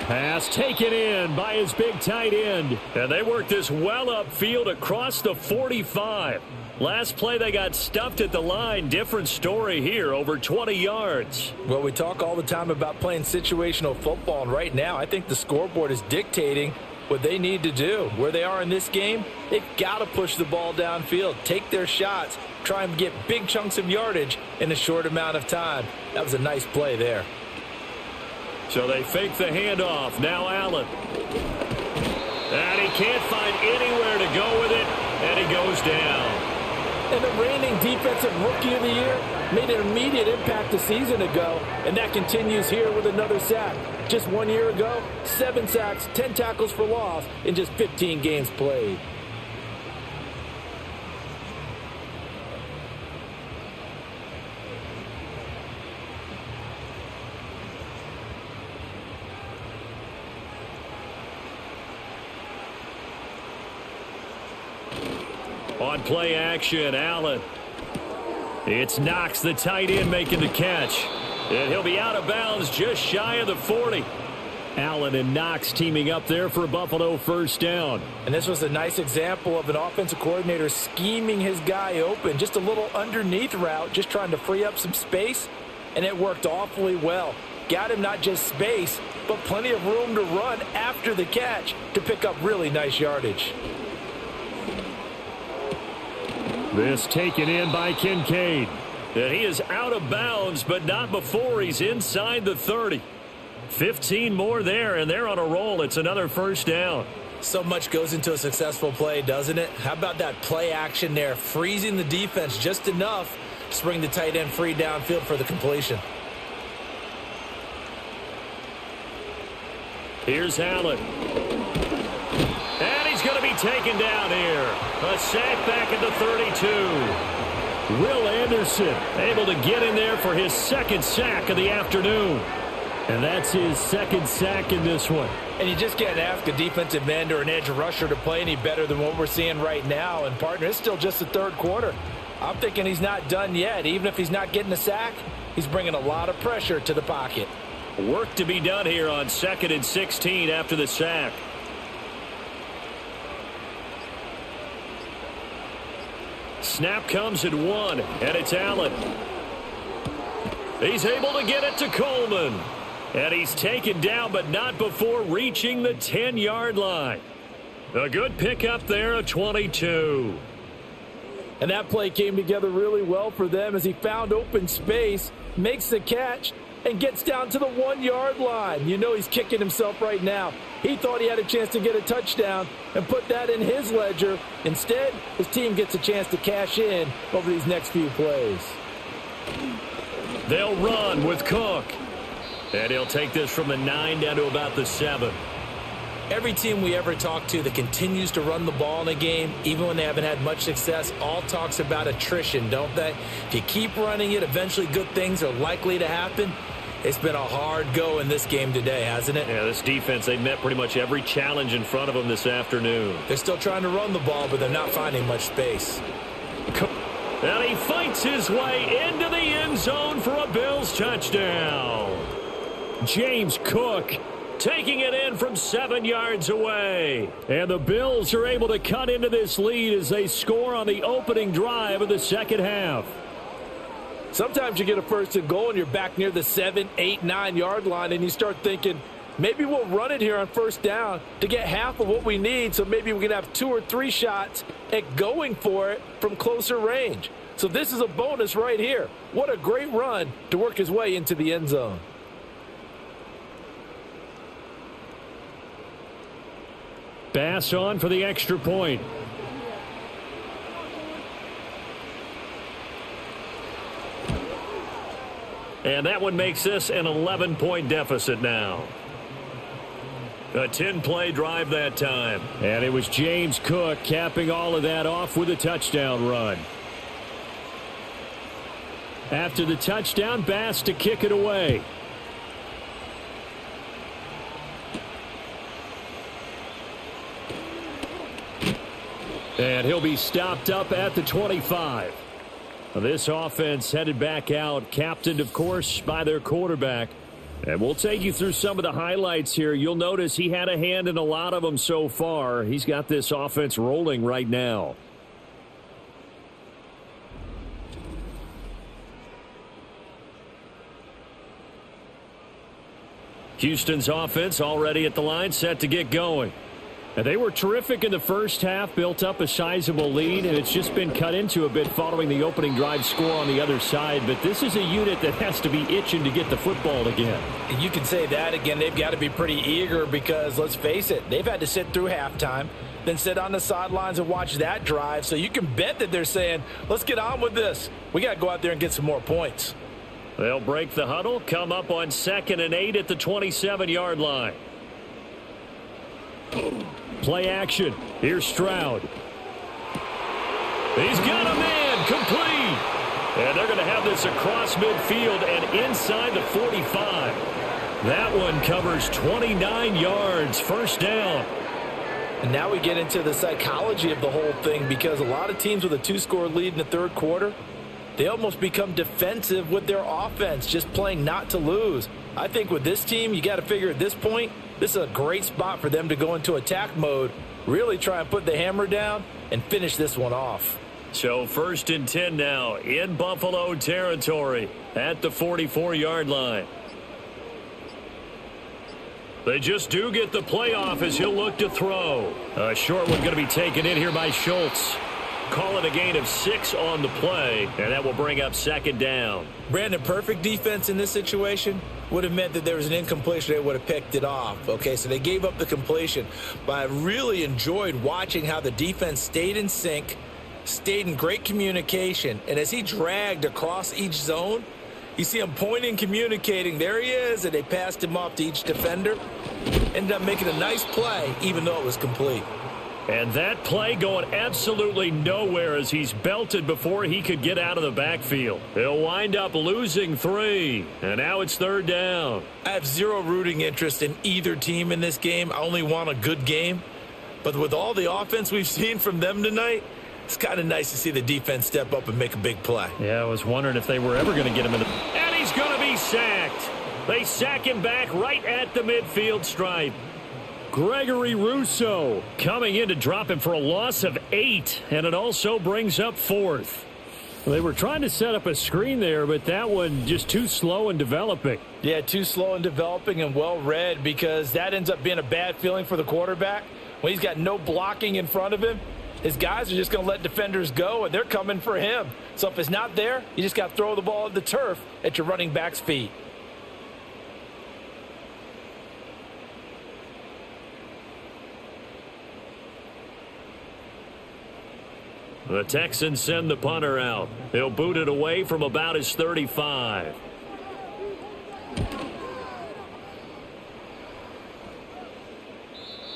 Pass taken in by his big tight end. And they work this well upfield across the 45. Last play they got stuffed at the line. Different story here, over 20 yards. Well, we talk all the time about playing situational football, and right now I think the scoreboard is dictating what they need to do. Where they are in this game, they've got to push the ball downfield, take their shots, try and get big chunks of yardage in a short amount of time. That was a nice play there. So they fake the handoff. Now Allen. And he can't find anywhere to go with it, and he goes down. And the reigning defensive rookie of the year made an immediate impact a season ago, and that continues here with another sack. Just 1 year ago, 7 sacks, 10 tackles for loss in just 15 games played. On play action, Allen. It's Knox, the tight end, making the catch. And he'll be out of bounds just shy of the 40. Allen and Knox teaming up there for a Buffalo first down. And this was a nice example of an offensive coordinator scheming his guy open. Just a little underneath route, just trying to free up some space. And it worked awfully well. Got him not just space, but plenty of room to run after the catch to pick up really nice yardage. This taken in by Kincaid. And he is out of bounds, but not before he's inside the 30. 15 more there, and they're on a roll. It's another first down. So much goes into a successful play, doesn't it? How about that play action there, freezing the defense just enough to bring the tight end free downfield for the completion. Here's Allen. And he's going to be taken down here. A sack back at the 32. Will Anderson able to get in there for his second sack of the afternoon. And that's his second sack in this one. And you just can't ask a defensive end or an edge rusher to play any better than what we're seeing right now. And, partner, it's still just the third quarter. I'm thinking he's not done yet. Even if he's not getting a sack, he's bringing a lot of pressure to the pocket. Work to be done here on 2nd and 16 after the sack. Snap comes at 1, and it's Allen. He's able to get it to Coleman. And he's taken down, but not before reaching the 10-yard line. A good pickup there of 22. And that play came together really well for them as he found open space, makes the catch, and gets down to the 1-yard line. You know he's kicking himself right now. He thought he had a chance to get a touchdown and put that in his ledger. Instead, his team gets a chance to cash in over these next few plays. They'll run with Cook. And he'll take this from the 9 down to about the 7. Every team we ever talk to that continues to run the ball in a game, even when they haven't had much success, all talks about attrition, don't they? If you keep running it, eventually good things are likely to happen. It's been a hard go in this game today, hasn't it? Yeah, this defense, they met pretty much every challenge in front of them this afternoon. They're still trying to run the ball, but they're not finding much space. And he fights his way into the end zone for a Bills touchdown. James Cook taking it in from 7 yards away. And the Bills are able to cut into this lead as they score on the opening drive of the second half. Sometimes you get a first and goal and you're back near the 7, 8, 9-yard line and you start thinking, maybe we'll run it here on first down to get half of what we need, so maybe we can have 2 or 3 shots at going for it from closer range. So this is a bonus right here. What a great run to work his way into the end zone. Bass on for the extra point. And that one makes this an 11-point deficit now. A 10-play drive that time. And it was James Cook capping all of that off with a touchdown run. After the touchdown, Bass to kick it away. And he'll be stopped up at the 25. This offense headed back out, captained, of course, by their quarterback. And we'll take you through some of the highlights here. You'll notice he had a hand in a lot of them so far. He's got this offense rolling right now. Houston's offense already at the line, set to get going. And they were terrific in the first half, built up a sizable lead, and it's just been cut into a bit following the opening drive score on the other side. But this is a unit that has to be itching to get the football again. And you can say that again. They've got to be pretty eager because, let's face it, they've had to sit through halftime, than sit on the sidelines and watch that drive. So you can bet that they're saying, let's get on with this. We got to go out there and get some more points. They'll break the huddle, come up on 2nd and 8 at the 27-yard line. Play action. Here's Stroud. He's got a man complete. And they're going to have this across midfield and inside the 45. That one covers 29 yards. First down. And now we get into the psychology of the whole thing, because a lot of teams with a 2-score lead in the third quarter, they almost become defensive with their offense, just playing not to lose. I think with this team, you got to figure at this point, this is a great spot for them to go into attack mode, really try and put the hammer down and finish this one off. So 1st and 10 now in Buffalo territory at the 44-yard line. They just do get the playoff as he'll look to throw. A short one going to be taken in here by Schultz. Call it a gain of 6 on the play, and that will bring up 2nd down. Brandon, perfect defense in this situation would have meant that there was an incompletion. They would have picked it off. Okay, so they gave up the completion. But I really enjoyed watching how the defense stayed in sync, stayed in great communication, and as he dragged across each zone, you see him pointing, communicating. There he is, and they passed him off to each defender. Ended up making a nice play, even though it was complete. And that play going absolutely nowhere as he's belted before he could get out of the backfield. He'll wind up losing 3, and now it's 3rd down. I have zero rooting interest in either team in this game. I only want a good game. But with all the offense we've seen from them tonight, it's kind of nice to see the defense step up and make a big play. Yeah, I was wondering if they were ever going to get him in the... And he's going to be sacked. They sack him back right at the midfield stripe. Gregory Rousseau coming in to drop him for a loss of 8, and it also brings up 4th. They were trying to set up a screen there, but that one just too slow in developing. Yeah, too slow in developing and well read, because that ends up being a bad feeling for the quarterback. When he's got no blocking in front of him, his guys are just going to let defenders go, and they're coming for him. So if it's not there, you just got to throw the ball at the turf at your running back's feet. The Texans send the punter out. He'll boot it away from about his 35.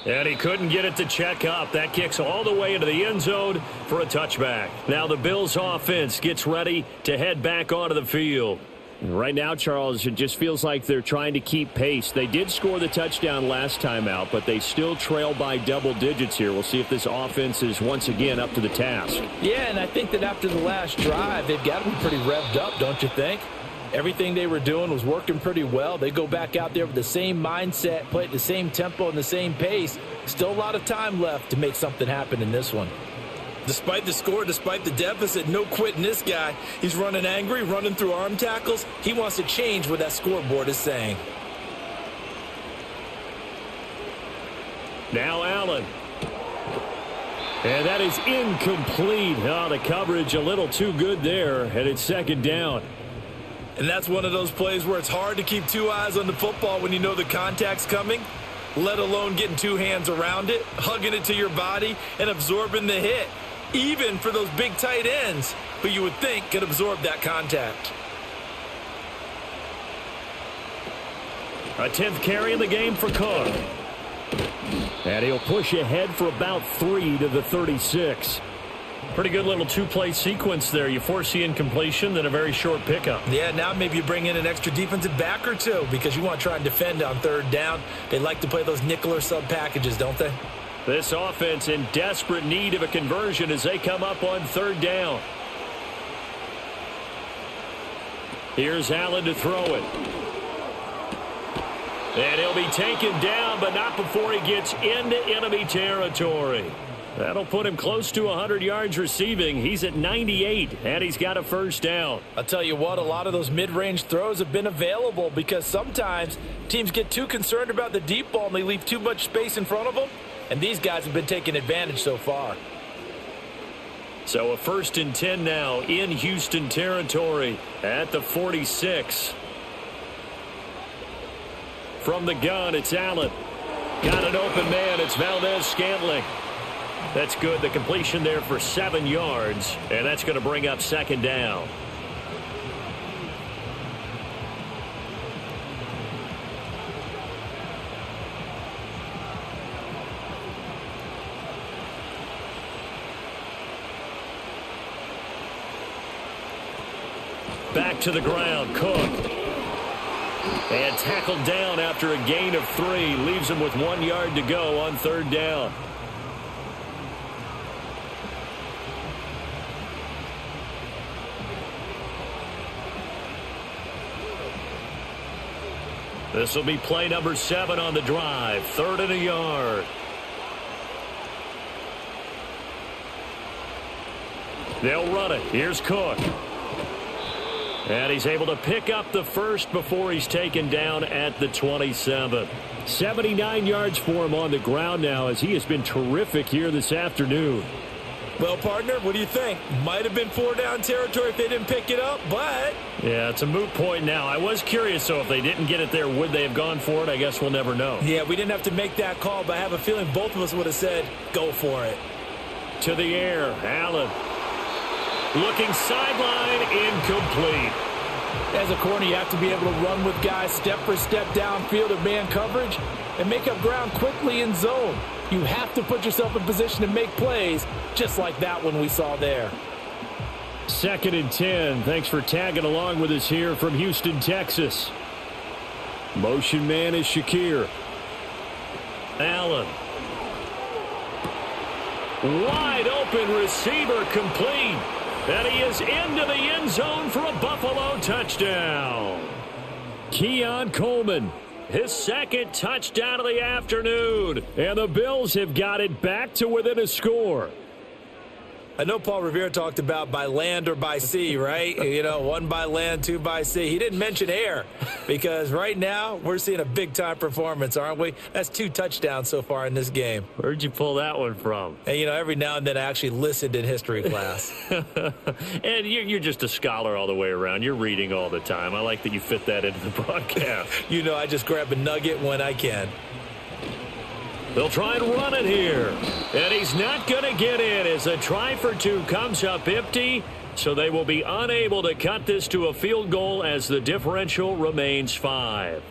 And he couldn't get it to check up. That kicks all the way into the end zone for a touchback. Now the Bills offense gets ready to head back onto the field. Right now, Charles, it just feels like they're trying to keep pace. They did score the touchdown last time out, but they still trail by double digits here. We'll see if this offense is once again up to the task. Yeah, and I think that after the last drive, they've got to be pretty revved up, don't you think? Everything they were doing was working pretty well. They go back out there with the same mindset, play at the same tempo and the same pace. Still a lot of time left to make something happen in this one. Despite the score, despite the deficit, no quitting this guy. He's running angry, running through arm tackles. He wants to change what that scoreboard is saying. Now Allen. And that is incomplete. Oh, the coverage a little too good there, and it's 2nd down. And that's one of those plays where it's hard to keep 2 eyes on the football when you know the contact's coming, let alone getting 2 hands around it, hugging it to your body, and absorbing the hit. Even for those big tight ends who you would think could absorb that contact. A 10th carry in the game for Cook. And he'll push ahead for about 3 to the 36. Pretty good little 2-play sequence there. You force the incompletion, then a very short pickup. Yeah, now maybe you bring in an extra defensive back or 2 because you want to try and defend on 3rd down. They like to play those nickel or sub packages, don't they? This offense in desperate need of a conversion as they come up on 3rd down. Here's Allen to throw it. And he'll be taken down, but not before he gets into enemy territory. That'll put him close to 100 yards receiving. He's at 98, and he's got a 1st down. I'll tell you what, a lot of those mid-range throws have been available because sometimes teams get too concerned about the deep ball and they leave too much space in front of them. And these guys have been taking advantage so far. So a 1st and 10 now in Houston territory at the 46. From the gun, it's Allen. Got an open man. It's Valdez-Scantling. That's good. The completion there for 7 yards, and that's going to bring up second down. Back to the ground, Cook. And tackled down after a gain of 3. Leaves him with 1 yard to go on third down. This will be play number 7 on the drive. 3rd and a yard. They'll run it. Here's Cook. And he's able to pick up the first before he's taken down at the 27. 79 yards for him on the ground now, as he has been terrific here this afternoon. Well, partner, what do you think? Might have been 4-down territory if they didn't pick it up, but... Yeah, it's a moot point now. I was curious, so if they didn't get it there, would they have gone for it? I guess we'll never know. Yeah, we didn't have to make that call, but I have a feeling both of us would have said, go for it. To the air, Allen. Looking sideline, incomplete. As a corner, you have to be able to run with guys step for step downfield of man coverage and make up ground quickly in zone. You have to put yourself in position to make plays, just like that one we saw there. 2nd and 10. Thanks for tagging along with us here from Houston, Texas. Motion man is Shakir. Allen. Wide open receiver, complete. And he is into the end zone for a Buffalo touchdown. Keon Coleman. His 2nd touchdown of the afternoon. And the Bills have got it back to within a score. I know Paul Revere talked about by land or by sea, right? You know, 1 by land, 2 by sea. He didn't mention air because right now we're seeing a big-time performance, aren't we? That's 2 touchdowns so far in this game. Where'd you pull that one from? And, you know, every now and then I actually listened in history class. And you're just a scholar all the way around. You're reading all the time. I like that you fit that into the broadcast. You know, I just grab a nugget when I can. They'll try and run it here. And he's not going to get in as a try for 2 comes up empty. So they will be unable to cut this to a field goal as the differential remains 5.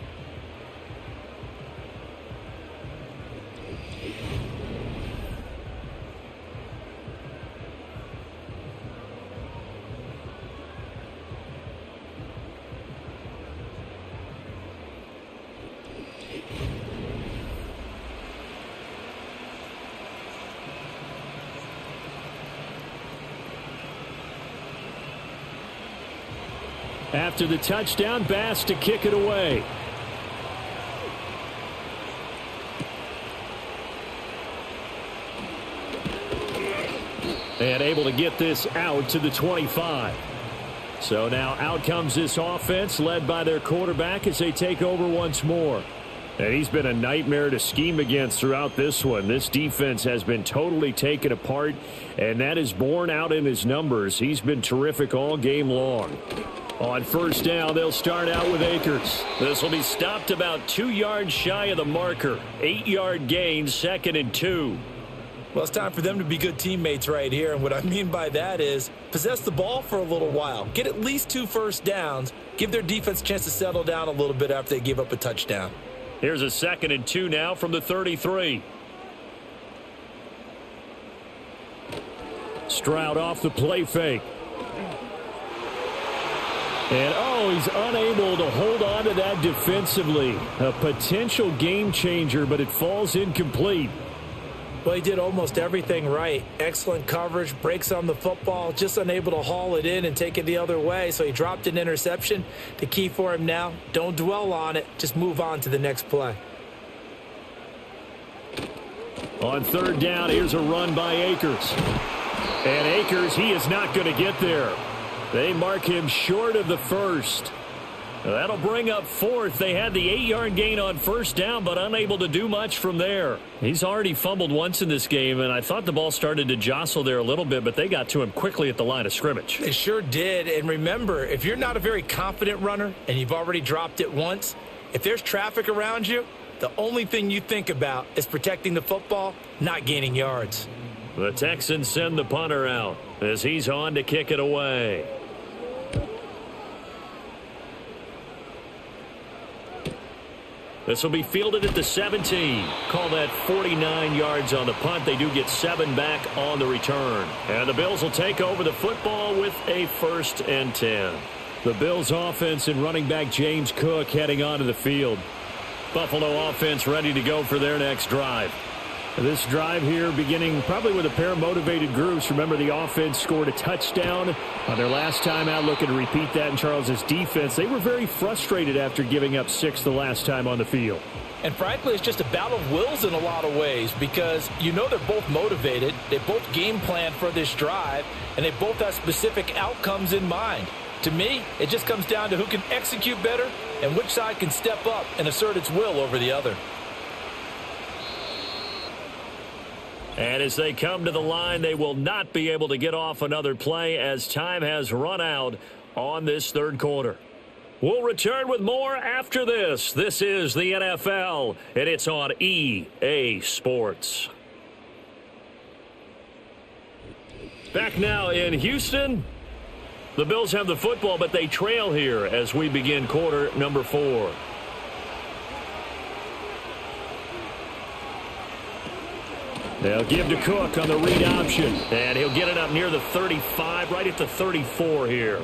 After the touchdown, Bass to kick it away. And able to get this out to the 25. So now out comes this offense led by their quarterback as they take over once more. And he's been a nightmare to scheme against throughout this one. This defense has been totally taken apart, and that is borne out in his numbers. He's been terrific all game long. On first down, they'll start out with Akers. This will be stopped about 2 yards shy of the marker. 8-yard gain, 2nd and 2. Well, it's time for them to be good teammates right here. And what I mean by that is possess the ball for a little while. Get at least 2 first downs. Give their defense a chance to settle down a little bit after they give up a touchdown. Here's a 2nd and 2 now from the 33. Stroud off the play fake. And, he's unable to hold on to that defensively. A potential game changer, but it falls incomplete. Well, he did almost everything right. Excellent coverage, breaks on the football, just unable to haul it in and take it the other way. So he dropped an interception. The key for him now, don't dwell on it. Just move on to the next play. On third down, here's a run by Akers. And Akers, he is not going to get there. They mark him short of the first. That'll bring up 4th. They had the 8-yard gain on first down, but unable to do much from there. He's already fumbled once in this game, and I thought the ball started to jostle there a little bit, but they got to him quickly at the line of scrimmage. They sure did. And remember, if you're not a very confident runner and you've already dropped it once, if there's traffic around you, the only thing you think about is protecting the football, not gaining yards. The Texans send the punter out as he's on to kick it away. This will be fielded at the 17. Call that 49 yards on the punt. They do get 7 back on the return. And the Bills will take over the football with a 1st and 10. The Bills offense and running back James Cook heading onto the field. Buffalo offense ready to go for their next drive. This drive here beginning probably with a pair of motivated groups. Remember, the offense scored a touchdown on their last time out, looking to repeat that in Charles's defense. They were very frustrated after giving up 6 the last time on the field. And frankly, it's just a battle of wills in a lot of ways because you know they're both motivated. They both game plan for this drive, and they both have specific outcomes in mind. To me, it just comes down to who can execute better and which side can step up and assert its will over the other. And as they come to the line, they will not be able to get off another play as time has run out on this 3rd quarter. We'll return with more after this. This is the NFL, and it's on EA Sports. Back now in Houston. The Bills have the football, but they trail here as we begin quarter number 4. They'll give to Cook on the read option, and he'll get it up near the 35, right at the 34 here.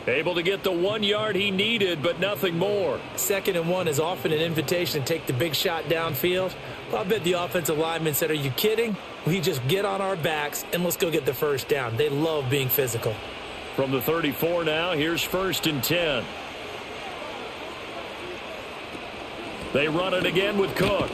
Able to get the 1 yard he needed, but nothing more. 2nd and 1 is often an invitation to take the big shot downfield. Well, I bet the offensive lineman said, are you kidding? We just get on our backs, and let's go get the 1st down. They love being physical. From the 34 now, here's 1st and 10. They run it again with Cook.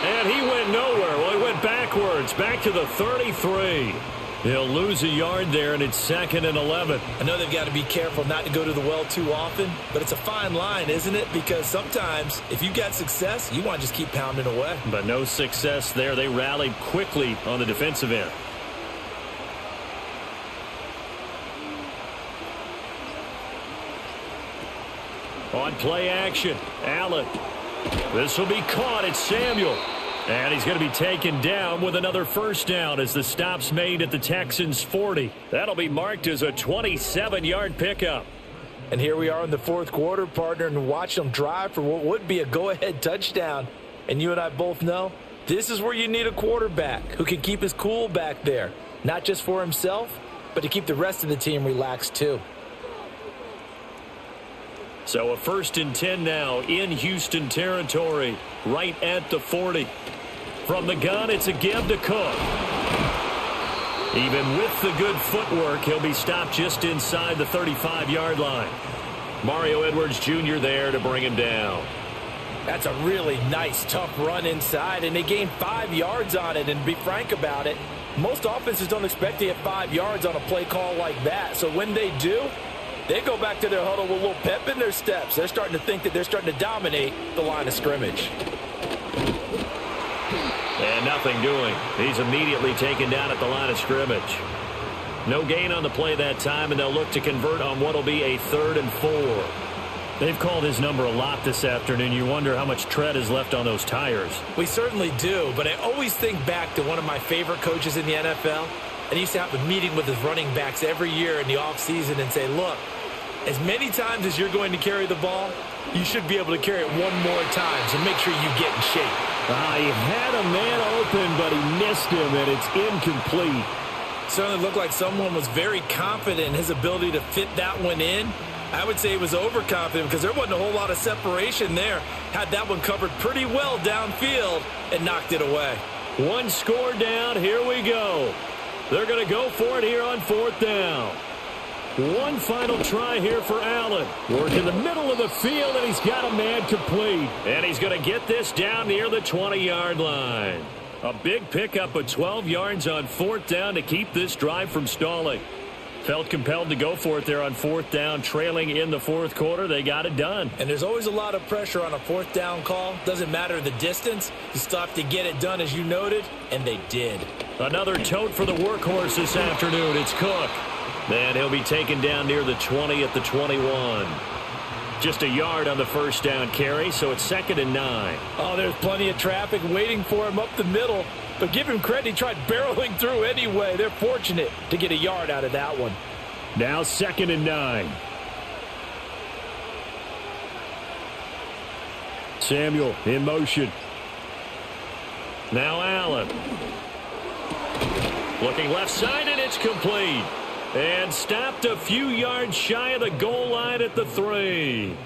And he went nowhere. Well, he went backwards, back to the 33. He'll lose a yard there, and it's 2nd and 11. I know they've got to be careful not to go to the well too often, but it's a fine line, isn't it? Because sometimes if you got success, you want to just keep pounding away. But no success there. They rallied quickly on the defensive end. On play action, Allen. This will be caught. It's Samuel. And he's going to be taken down with another 1st down as the stop's made at the Texans' 40. That'll be marked as a 27-yard pickup. And here we are in the 4th quarter, partner, and watch them drive for what would be a go-ahead touchdown. And you and I both know this is where you need a quarterback who can keep his cool back there, not just for himself, but to keep the rest of the team relaxed too. So a 1st and 10 now in Houston territory, right at the 40. From the gun, it's a give to Cook. Even with the good footwork, he'll be stopped just inside the 35-yard line. Mario Edwards Jr. there to bring him down. That's a really nice, tough run inside, and they gained 5 yards on it. And to be frank about it, most offenses don't expect to get 5 yards on a play call like that. So when they do, they go back to their huddle with a little pep in their steps. They're starting to think that they're starting to dominate the line of scrimmage. And nothing doing. He's immediately taken down at the line of scrimmage. No gain on the play that time, and they'll look to convert on what will be a 3rd and 4. They've called his number a lot this afternoon. You wonder how much tread is left on those tires. We certainly do, but I always think back to one of my favorite coaches in the NFL. And he used to have a meeting with his running backs every year in the offseason and say, look, as many times as you're going to carry the ball, you should be able to carry it 1 more time, so make sure you get in shape. He had a man open, but he missed him, and it's incomplete. Certainly looked like someone was very confident in his ability to fit that one in. I would say he was overconfident because there wasn't a whole lot of separation there. Had that one covered pretty well downfield and knocked it away. 1 score down. Here we go. They're going to go for it here on 4th down. 1 final try here for Allen. Work in the middle of the field, and he's got a man complete. And he's going to get this down near the 20-yard line. A big pickup of 12 yards on 4th down to keep this drive from stalling. Felt compelled to go for it there on 4th down, trailing in the 4th quarter. They got it done. And there's always a lot of pressure on a 4th down call. Doesn't matter the distance. You still have to get it done, as you noted, and they did. Another tote for the workhorse this afternoon. It's Cook. And he'll be taken down near the 20 at the 21. Just a yard on the 1st down carry, so it's 2nd and 9. Oh, there's plenty of traffic waiting for him up the middle. but give him credit. He tried barreling through anyway. They're fortunate to get a yard out of that one. Now 2nd and 9. Samuel in motion. Now Allen. Looking left side, and it's complete. And stopped a few yards shy of the goal line at the 3.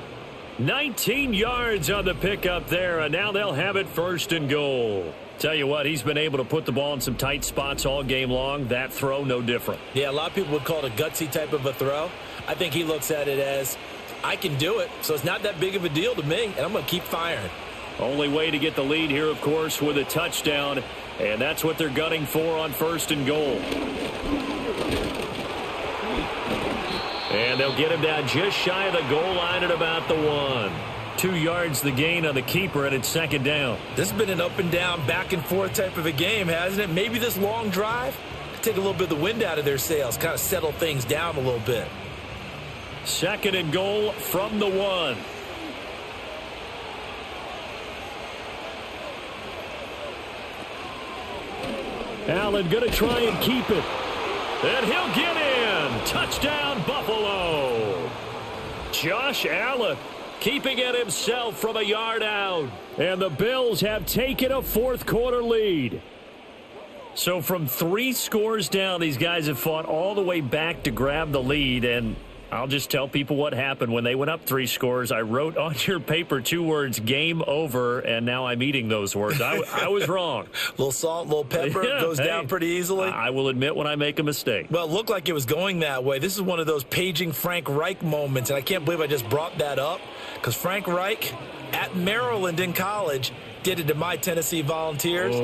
19 yards on the pickup there, and now they'll have it 1st and goal. Tell you what, he's been able to put the ball in some tight spots all game long. That throw, no different. Yeah, a lot of people would call it a gutsy type of a throw. I think he looks at it as, I can do it, so it's not that big of a deal to me, and I'm going to keep firing. Only way to get the lead here, of course, with a touchdown, and that's what they're gunning for on 1st and goal. And they'll get him down just shy of the goal line at about the 1. 2 yards the gain on the keeper, and it's 2nd down. This has been an up and down, back and forth type of a game, hasn't it? Maybe this long drive could take a little bit of the wind out of their sails, kind of settle things down a little bit. 2nd and goal from the 1. Allen going to try and keep it. And he'll get in. Touchdown, Buffalo. Josh Allen keeping it himself from a yard out. And the Bills have taken a 4th quarter lead. So from 3 scores down, these guys have fought all the way back to grab the lead. And I'll just tell people what happened when they went up 3 scores. I wrote on your paper 2 words, game over, and now I'm eating those words. I was wrong. Little salt, little pepper, goes down pretty easily. I will admit when I make a mistake. Well, it looked like it was going that way. This is one of those paging Frank Reich moments, and I can't believe I just brought that up, because Frank Reich at Maryland in college did it to my Tennessee Volunteers,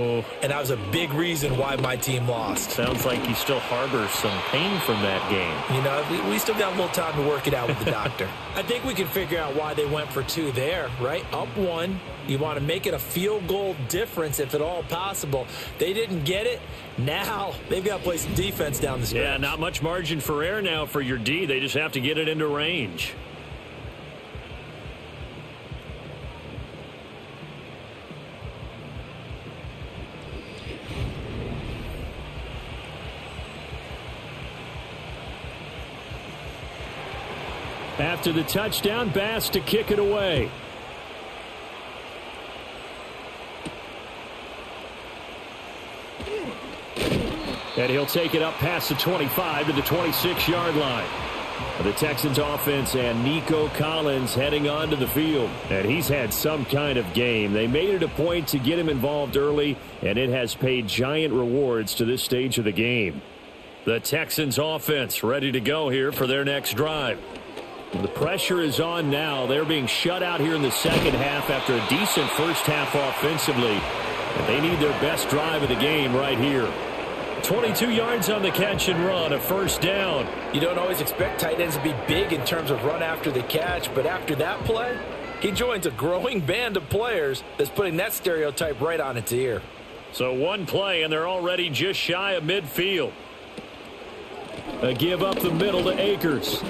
and that was a big reason why my team lost. Sounds like he still harbors some pain from that game. You know, we still got a little time to work it out with the doctor. I think we can figure out why they went for 2 there, right? Up 1. You want to make it a field goal difference if at all possible. They didn't get it. Now they've got to play some defense down the stretch. Yeah, not much margin for error now for your D. They just have to get it into range. After the touchdown, Bass to kick it away. And he'll take it up past the 25 to the 26-yard line. The Texans offense and Nico Collins heading onto the field. And he's had some kind of game. They made it a point to get him involved early, and it has paid giant rewards to this stage of the game. The Texans offense ready to go here for their next drive. The pressure is on now. They're being shut out here in the second half after a decent first half offensively. And they need their best drive of the game right here. 22 yards on the catch and run, a 1st down. You don't always expect tight ends to be big in terms of run after the catch, but after that play, he joins a growing band of players that's putting that stereotype right on its ear. So 1 play, and they're already just shy of midfield. A give up the middle to Akers.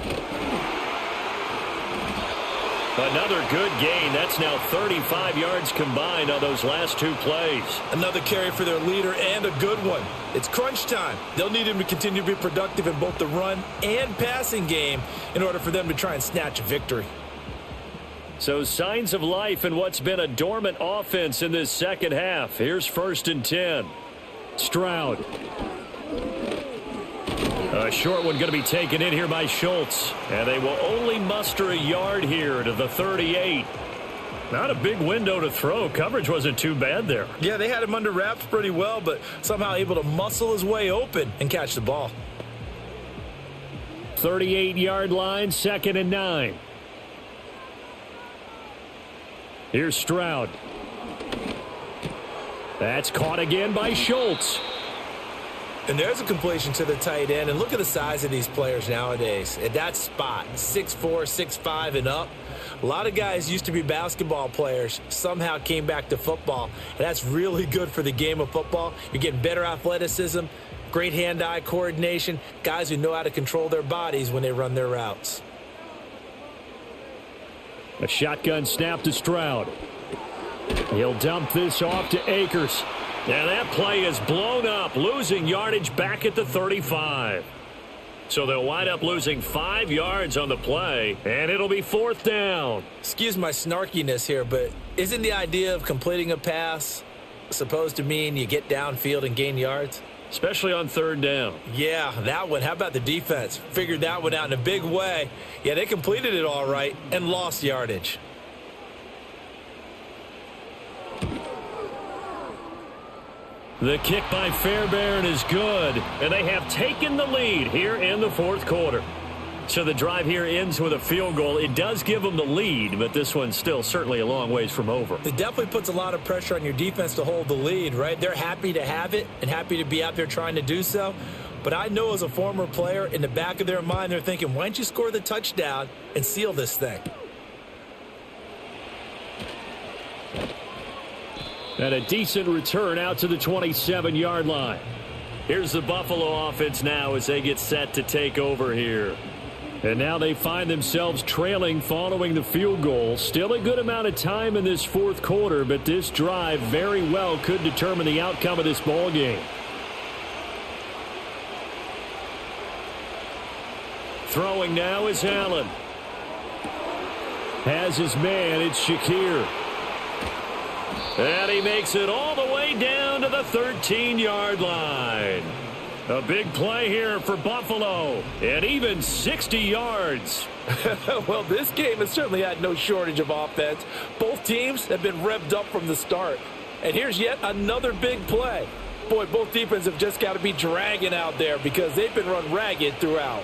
Another good gain. That's now 35 yards combined on those last 2 plays. Another carry for their leader and a good one. It's crunch time. They'll need him to continue to be productive in both the run and passing game in order for them to try and snatch a victory. So signs of life in what's been a dormant offense in this second half. Here's 1st and 10. Stroud. A short one going to be taken in here by Schultz. And they will only muster a yard here to the 38. Not a big window to throw. Coverage wasn't too bad there. Yeah, they had him under wraps pretty well, but somehow able to muscle his way open and catch the ball. 38-yard line, 2nd and 9. Here's Stroud. That's caught again by Schultz. And there's a completion to the tight end. And look at the size of these players nowadays. At that spot, 6'4", 6'5", and up. A lot of guys used to be basketball players, somehow came back to football. And that's really good for the game of football. You're getting better athleticism, great hand-eye coordination, guys who know how to control their bodies when they run their routes. A shotgun snap to Stroud. He'll dump this off to Akers. And that play is blown up, losing yardage back at the 35. So they'll wind up losing 5 yards on the play, and it'll be 4th down. Excuse my snarkiness here, but isn't the idea of completing a pass supposed to mean you get downfield and gain yards? Especially on 3rd down. Yeah, that one. How about the defense? Figured that one out in a big way. Yeah, they completed it all right and lost yardage. The kick by Fairbairn is good, and they have taken the lead here in the 4th quarter. So the drive here ends with a field goal. It does give them the lead, but this one's still certainly a long ways from over. It definitely puts a lot of pressure on your defense to hold the lead, right? They're happy to have it and happy to be out there trying to do so. But I know as a former player, in the back of their mind, they're thinking, why don't you score the touchdown and seal this thing? And a decent return out to the 27-yard line. Here's the Buffalo offense now as they get set to take over here. And now they find themselves trailing following the field goal. Still a good amount of time in this 4th quarter, but this drive very well could determine the outcome of this ball game. Throwing now is Allen. Has his man, it's Shakir. And he makes it all the way down to the 13-yard line. A big play here for Buffalo, and even 60 yards. Well, this game has certainly had no shortage of offense. Both teams have been revved up from the start. And here's yet another big play. Boy, both defenses have just got to be dragging out there because they've been run ragged throughout.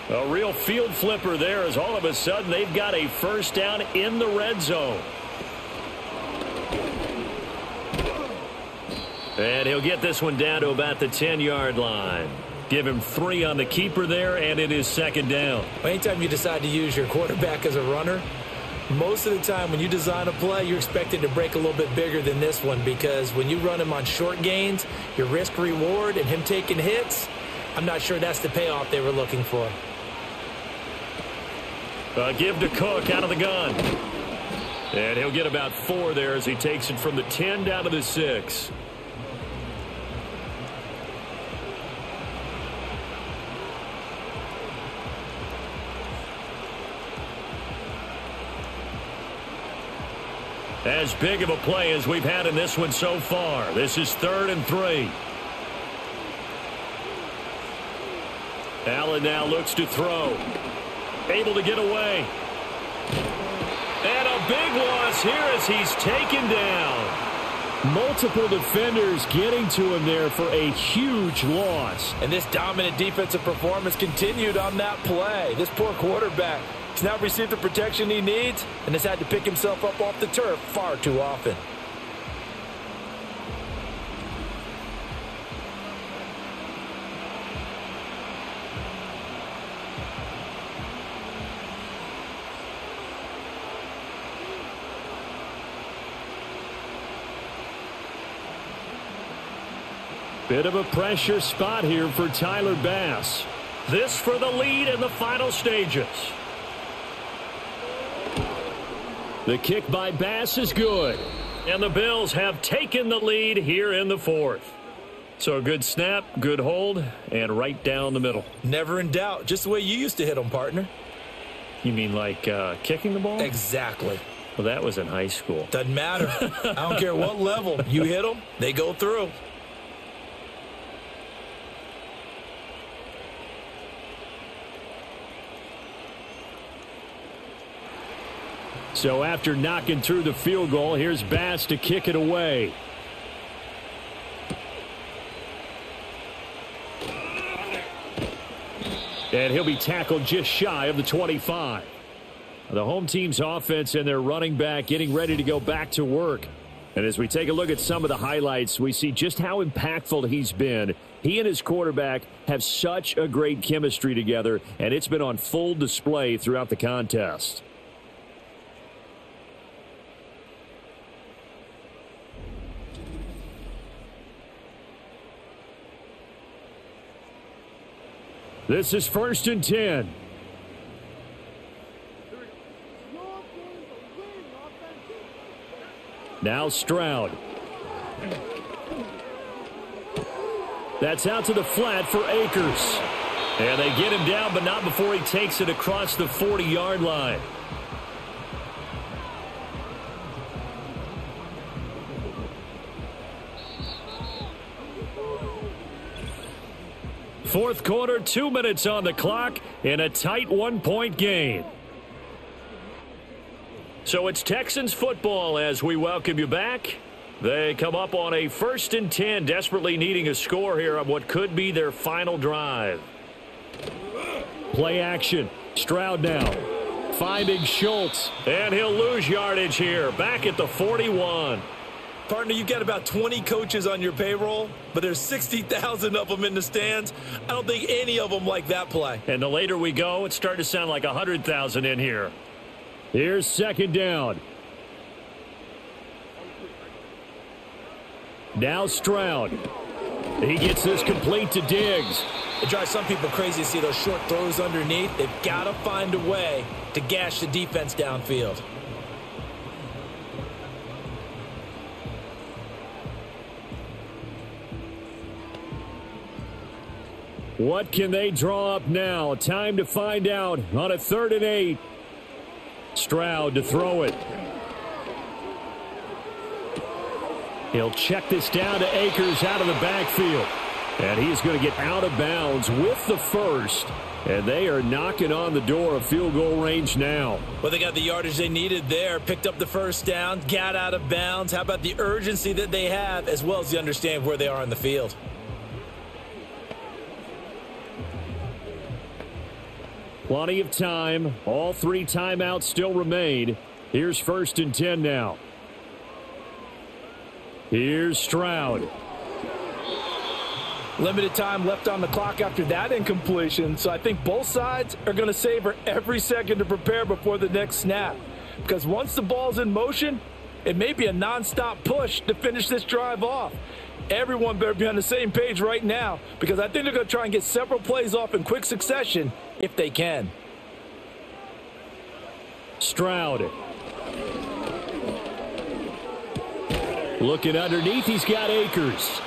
A real field flipper there as all of a sudden they've got a first down in the red zone. And he'll get this one down to about the 10-yard line. Give him 3 on the keeper there, and it is 2nd down. Anytime you decide to use your quarterback as a runner, most of the time when you design a play, you're expected to break a little bit bigger than this one because when you run him on short gains, your risk-reward and him taking hits, I'm not sure that's the payoff they were looking for. Give to Cook out of the gun. And he'll get about 4 there as he takes it from the 10 down to the 6. As big of a play as we've had in this one so far. This is 3rd and 3. Allen now looks to throw. Able to get away. And a big loss here as he's taken down. Multiple defenders getting to him there for a huge loss. And this dominant defensive performance continued on that play. This poor quarterback has now received the protection he needs and has had to pick himself up off the turf far too often. Bit of a pressure spot here for Tyler Bass. This for the lead in the final stages. The kick by Bass is good. And the Bills have taken the lead here in the 4th. So a good snap, good hold, and right down the middle. Never in doubt. Just the way you used to hit them, partner. You mean like kicking the ball? Exactly. Well, that was in high school. Doesn't matter. I don't care what level. You hit them, they go through. So after knocking through the field goal, here's Bass to kick it away. And he'll be tackled just shy of the 25. The home team's offense and their running back getting ready to go back to work. And as we take a look at some of the highlights, we see just how impactful he's been. He and his quarterback have such a great chemistry together, and it's been on full display throughout the contest. This is 1st and 10. Now Stroud. That's out to the flat for Akers. And they get him down, but not before he takes it across the 40-yard line. Fourth quarter, 2 minutes on the clock in a tight 1-point game. So it's Texans football as we welcome you back. They come up on a 1st and 10, desperately needing a score here on what could be their final drive. Play action. Stroud now. Finding Schultz. And he'll lose yardage here. Back at the 41. Partner, you've got about 20 coaches on your payroll, but there's 60,000 of them in the stands. I don't think any of them like that play. And the later we go, it's starting to sound like 100,000 in here. Here's 2nd down. Now Stroud. He gets this complete to Diggs. It drives some people crazy to see those short throws underneath. They've got to find a way to gash the defense downfield. What can they draw up now? Time to find out on a 3rd and 8. Stroud to throw it. He'll check this down to Akers out of the backfield. And he's going to get out of bounds with the first. And they are knocking on the door of field goal range now. Well, they got the yardage they needed there. Picked up the first down, got out of bounds. How about the urgency that they have as well as the understanding of where they are on the field? Plenty of time. All 3 timeouts still remain. Here's 1st and 10 now. Here's Stroud. Limited time left on the clock after that incompletion, so I think both sides are going to savor every second to prepare before the next snap. Because once the ball's in motion, it may be a nonstop push to finish this drive off. Everyone better be on the same page right now, because I think they're going to try and get several plays off in quick succession if they can. Stroud. Looking underneath, he's got Akers.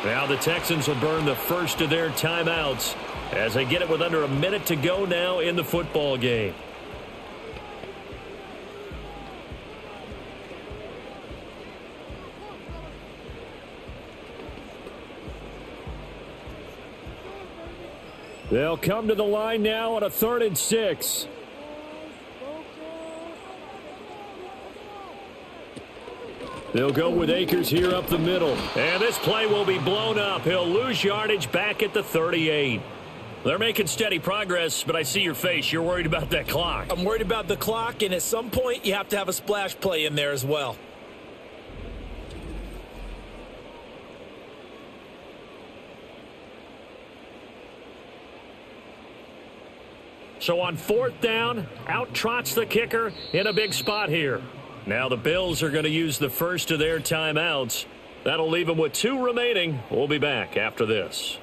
Now the Texans will burn the first of their timeouts as they get it with under a minute to go now in the football game. They'll come to the line now on a 3rd and 6. They'll go with Akers here up the middle. And this play will be blown up. He'll lose yardage back at the 38. They're making steady progress, but I see your face. You're worried about that clock. I'm worried about the clock, and at some point you have to have a splash play in there as well. So on 4th down, out trots the kicker in a big spot here. Now the Bills are going to use the first of their timeouts. That'll leave them with 2 remaining. We'll be back after this.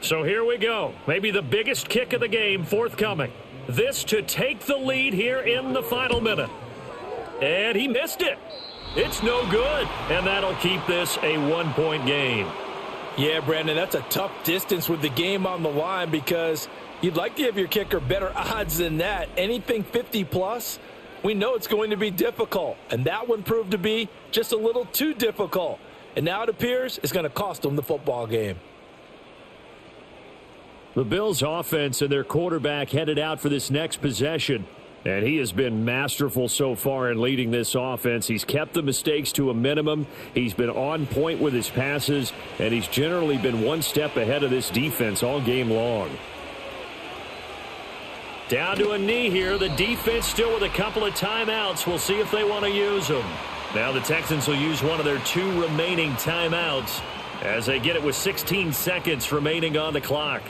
So here we go. Maybe the biggest kick of the game forthcoming. This to take the lead here in the final minute. And he missed it. It's no good. And that'll keep this a 1-point game. Yeah, Brandon, that's a tough distance with the game on the line because you'd like to give your kicker better odds than that. Anything 50-plus, we know it's going to be difficult. And that one proved to be just a little too difficult. And now it appears it's going to cost them the football game. The Bills' offense and their quarterback headed out for this next possession. And he has been masterful so far in leading this offense. He's kept the mistakes to a minimum. He's been on point with his passes. And he's generally been one step ahead of this defense all game long. Down to a knee here. The defense still with a couple of timeouts. We'll see if they want to use them. Now the Texans will use one of their 2 remaining timeouts as they get it with 16 seconds remaining on the clock.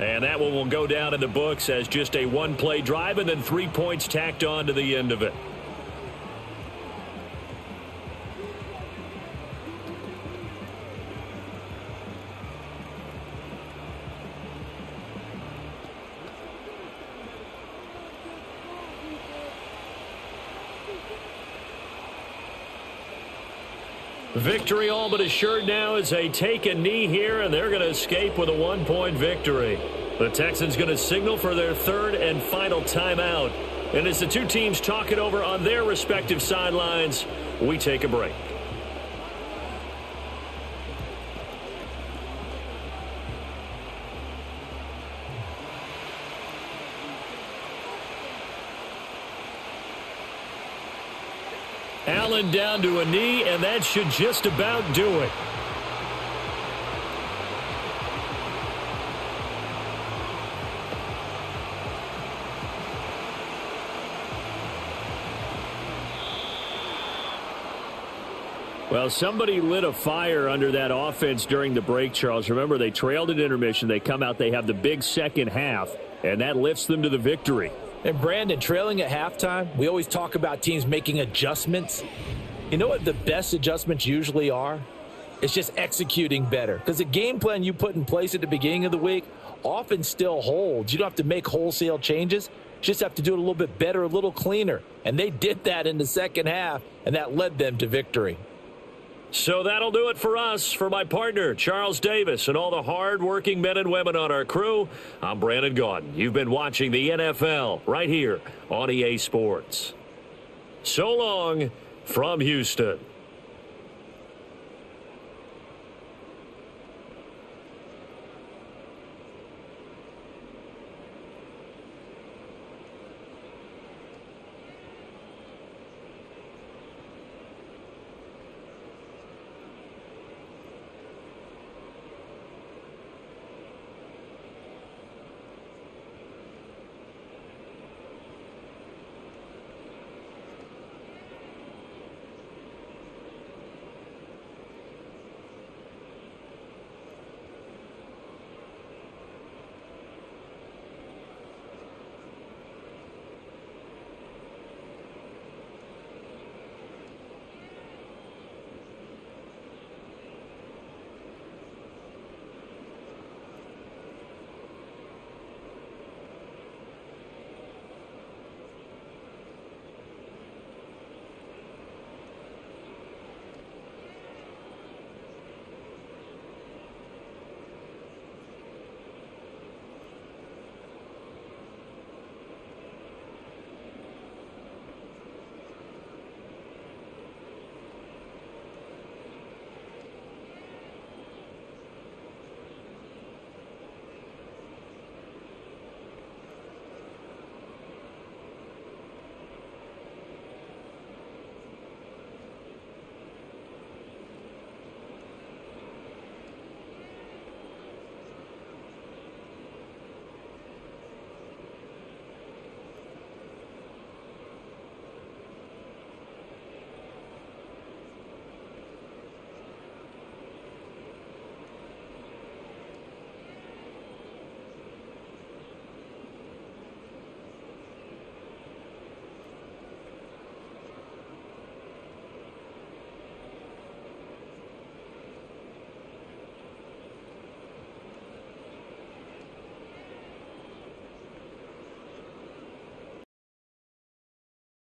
And that one will go down in the books as just a one-play drive and then 3 points tacked on to the end of it. Victory all but assured now as they take a knee here, and they're going to escape with a 1-point victory. The Texans going to signal for their third and final timeout. And as the two teams talk it over on their respective sidelines, we take a break. Allen down to a knee, and that should just about do it. Well, somebody lit a fire under that offense during the break, Charles. Remember, they trailed at intermission. They come out, they have the big second half, and that lifts them to the victory. And Brandon, trailing at halftime, we always talk about teams making adjustments. You know what the best adjustments usually are? It's just executing better. Because the game plan you put in place at the beginning of the week often still holds. You don't have to make wholesale changes. You just have to do it a little bit better, a little cleaner. And they did that in the second half, and that led them to victory. So that'll do it for us. For my partner, Charles Davis, and all the hard-working men and women on our crew, I'm Brandon Gaudin. You've been watching the NFL right here on EA Sports. So long from Houston.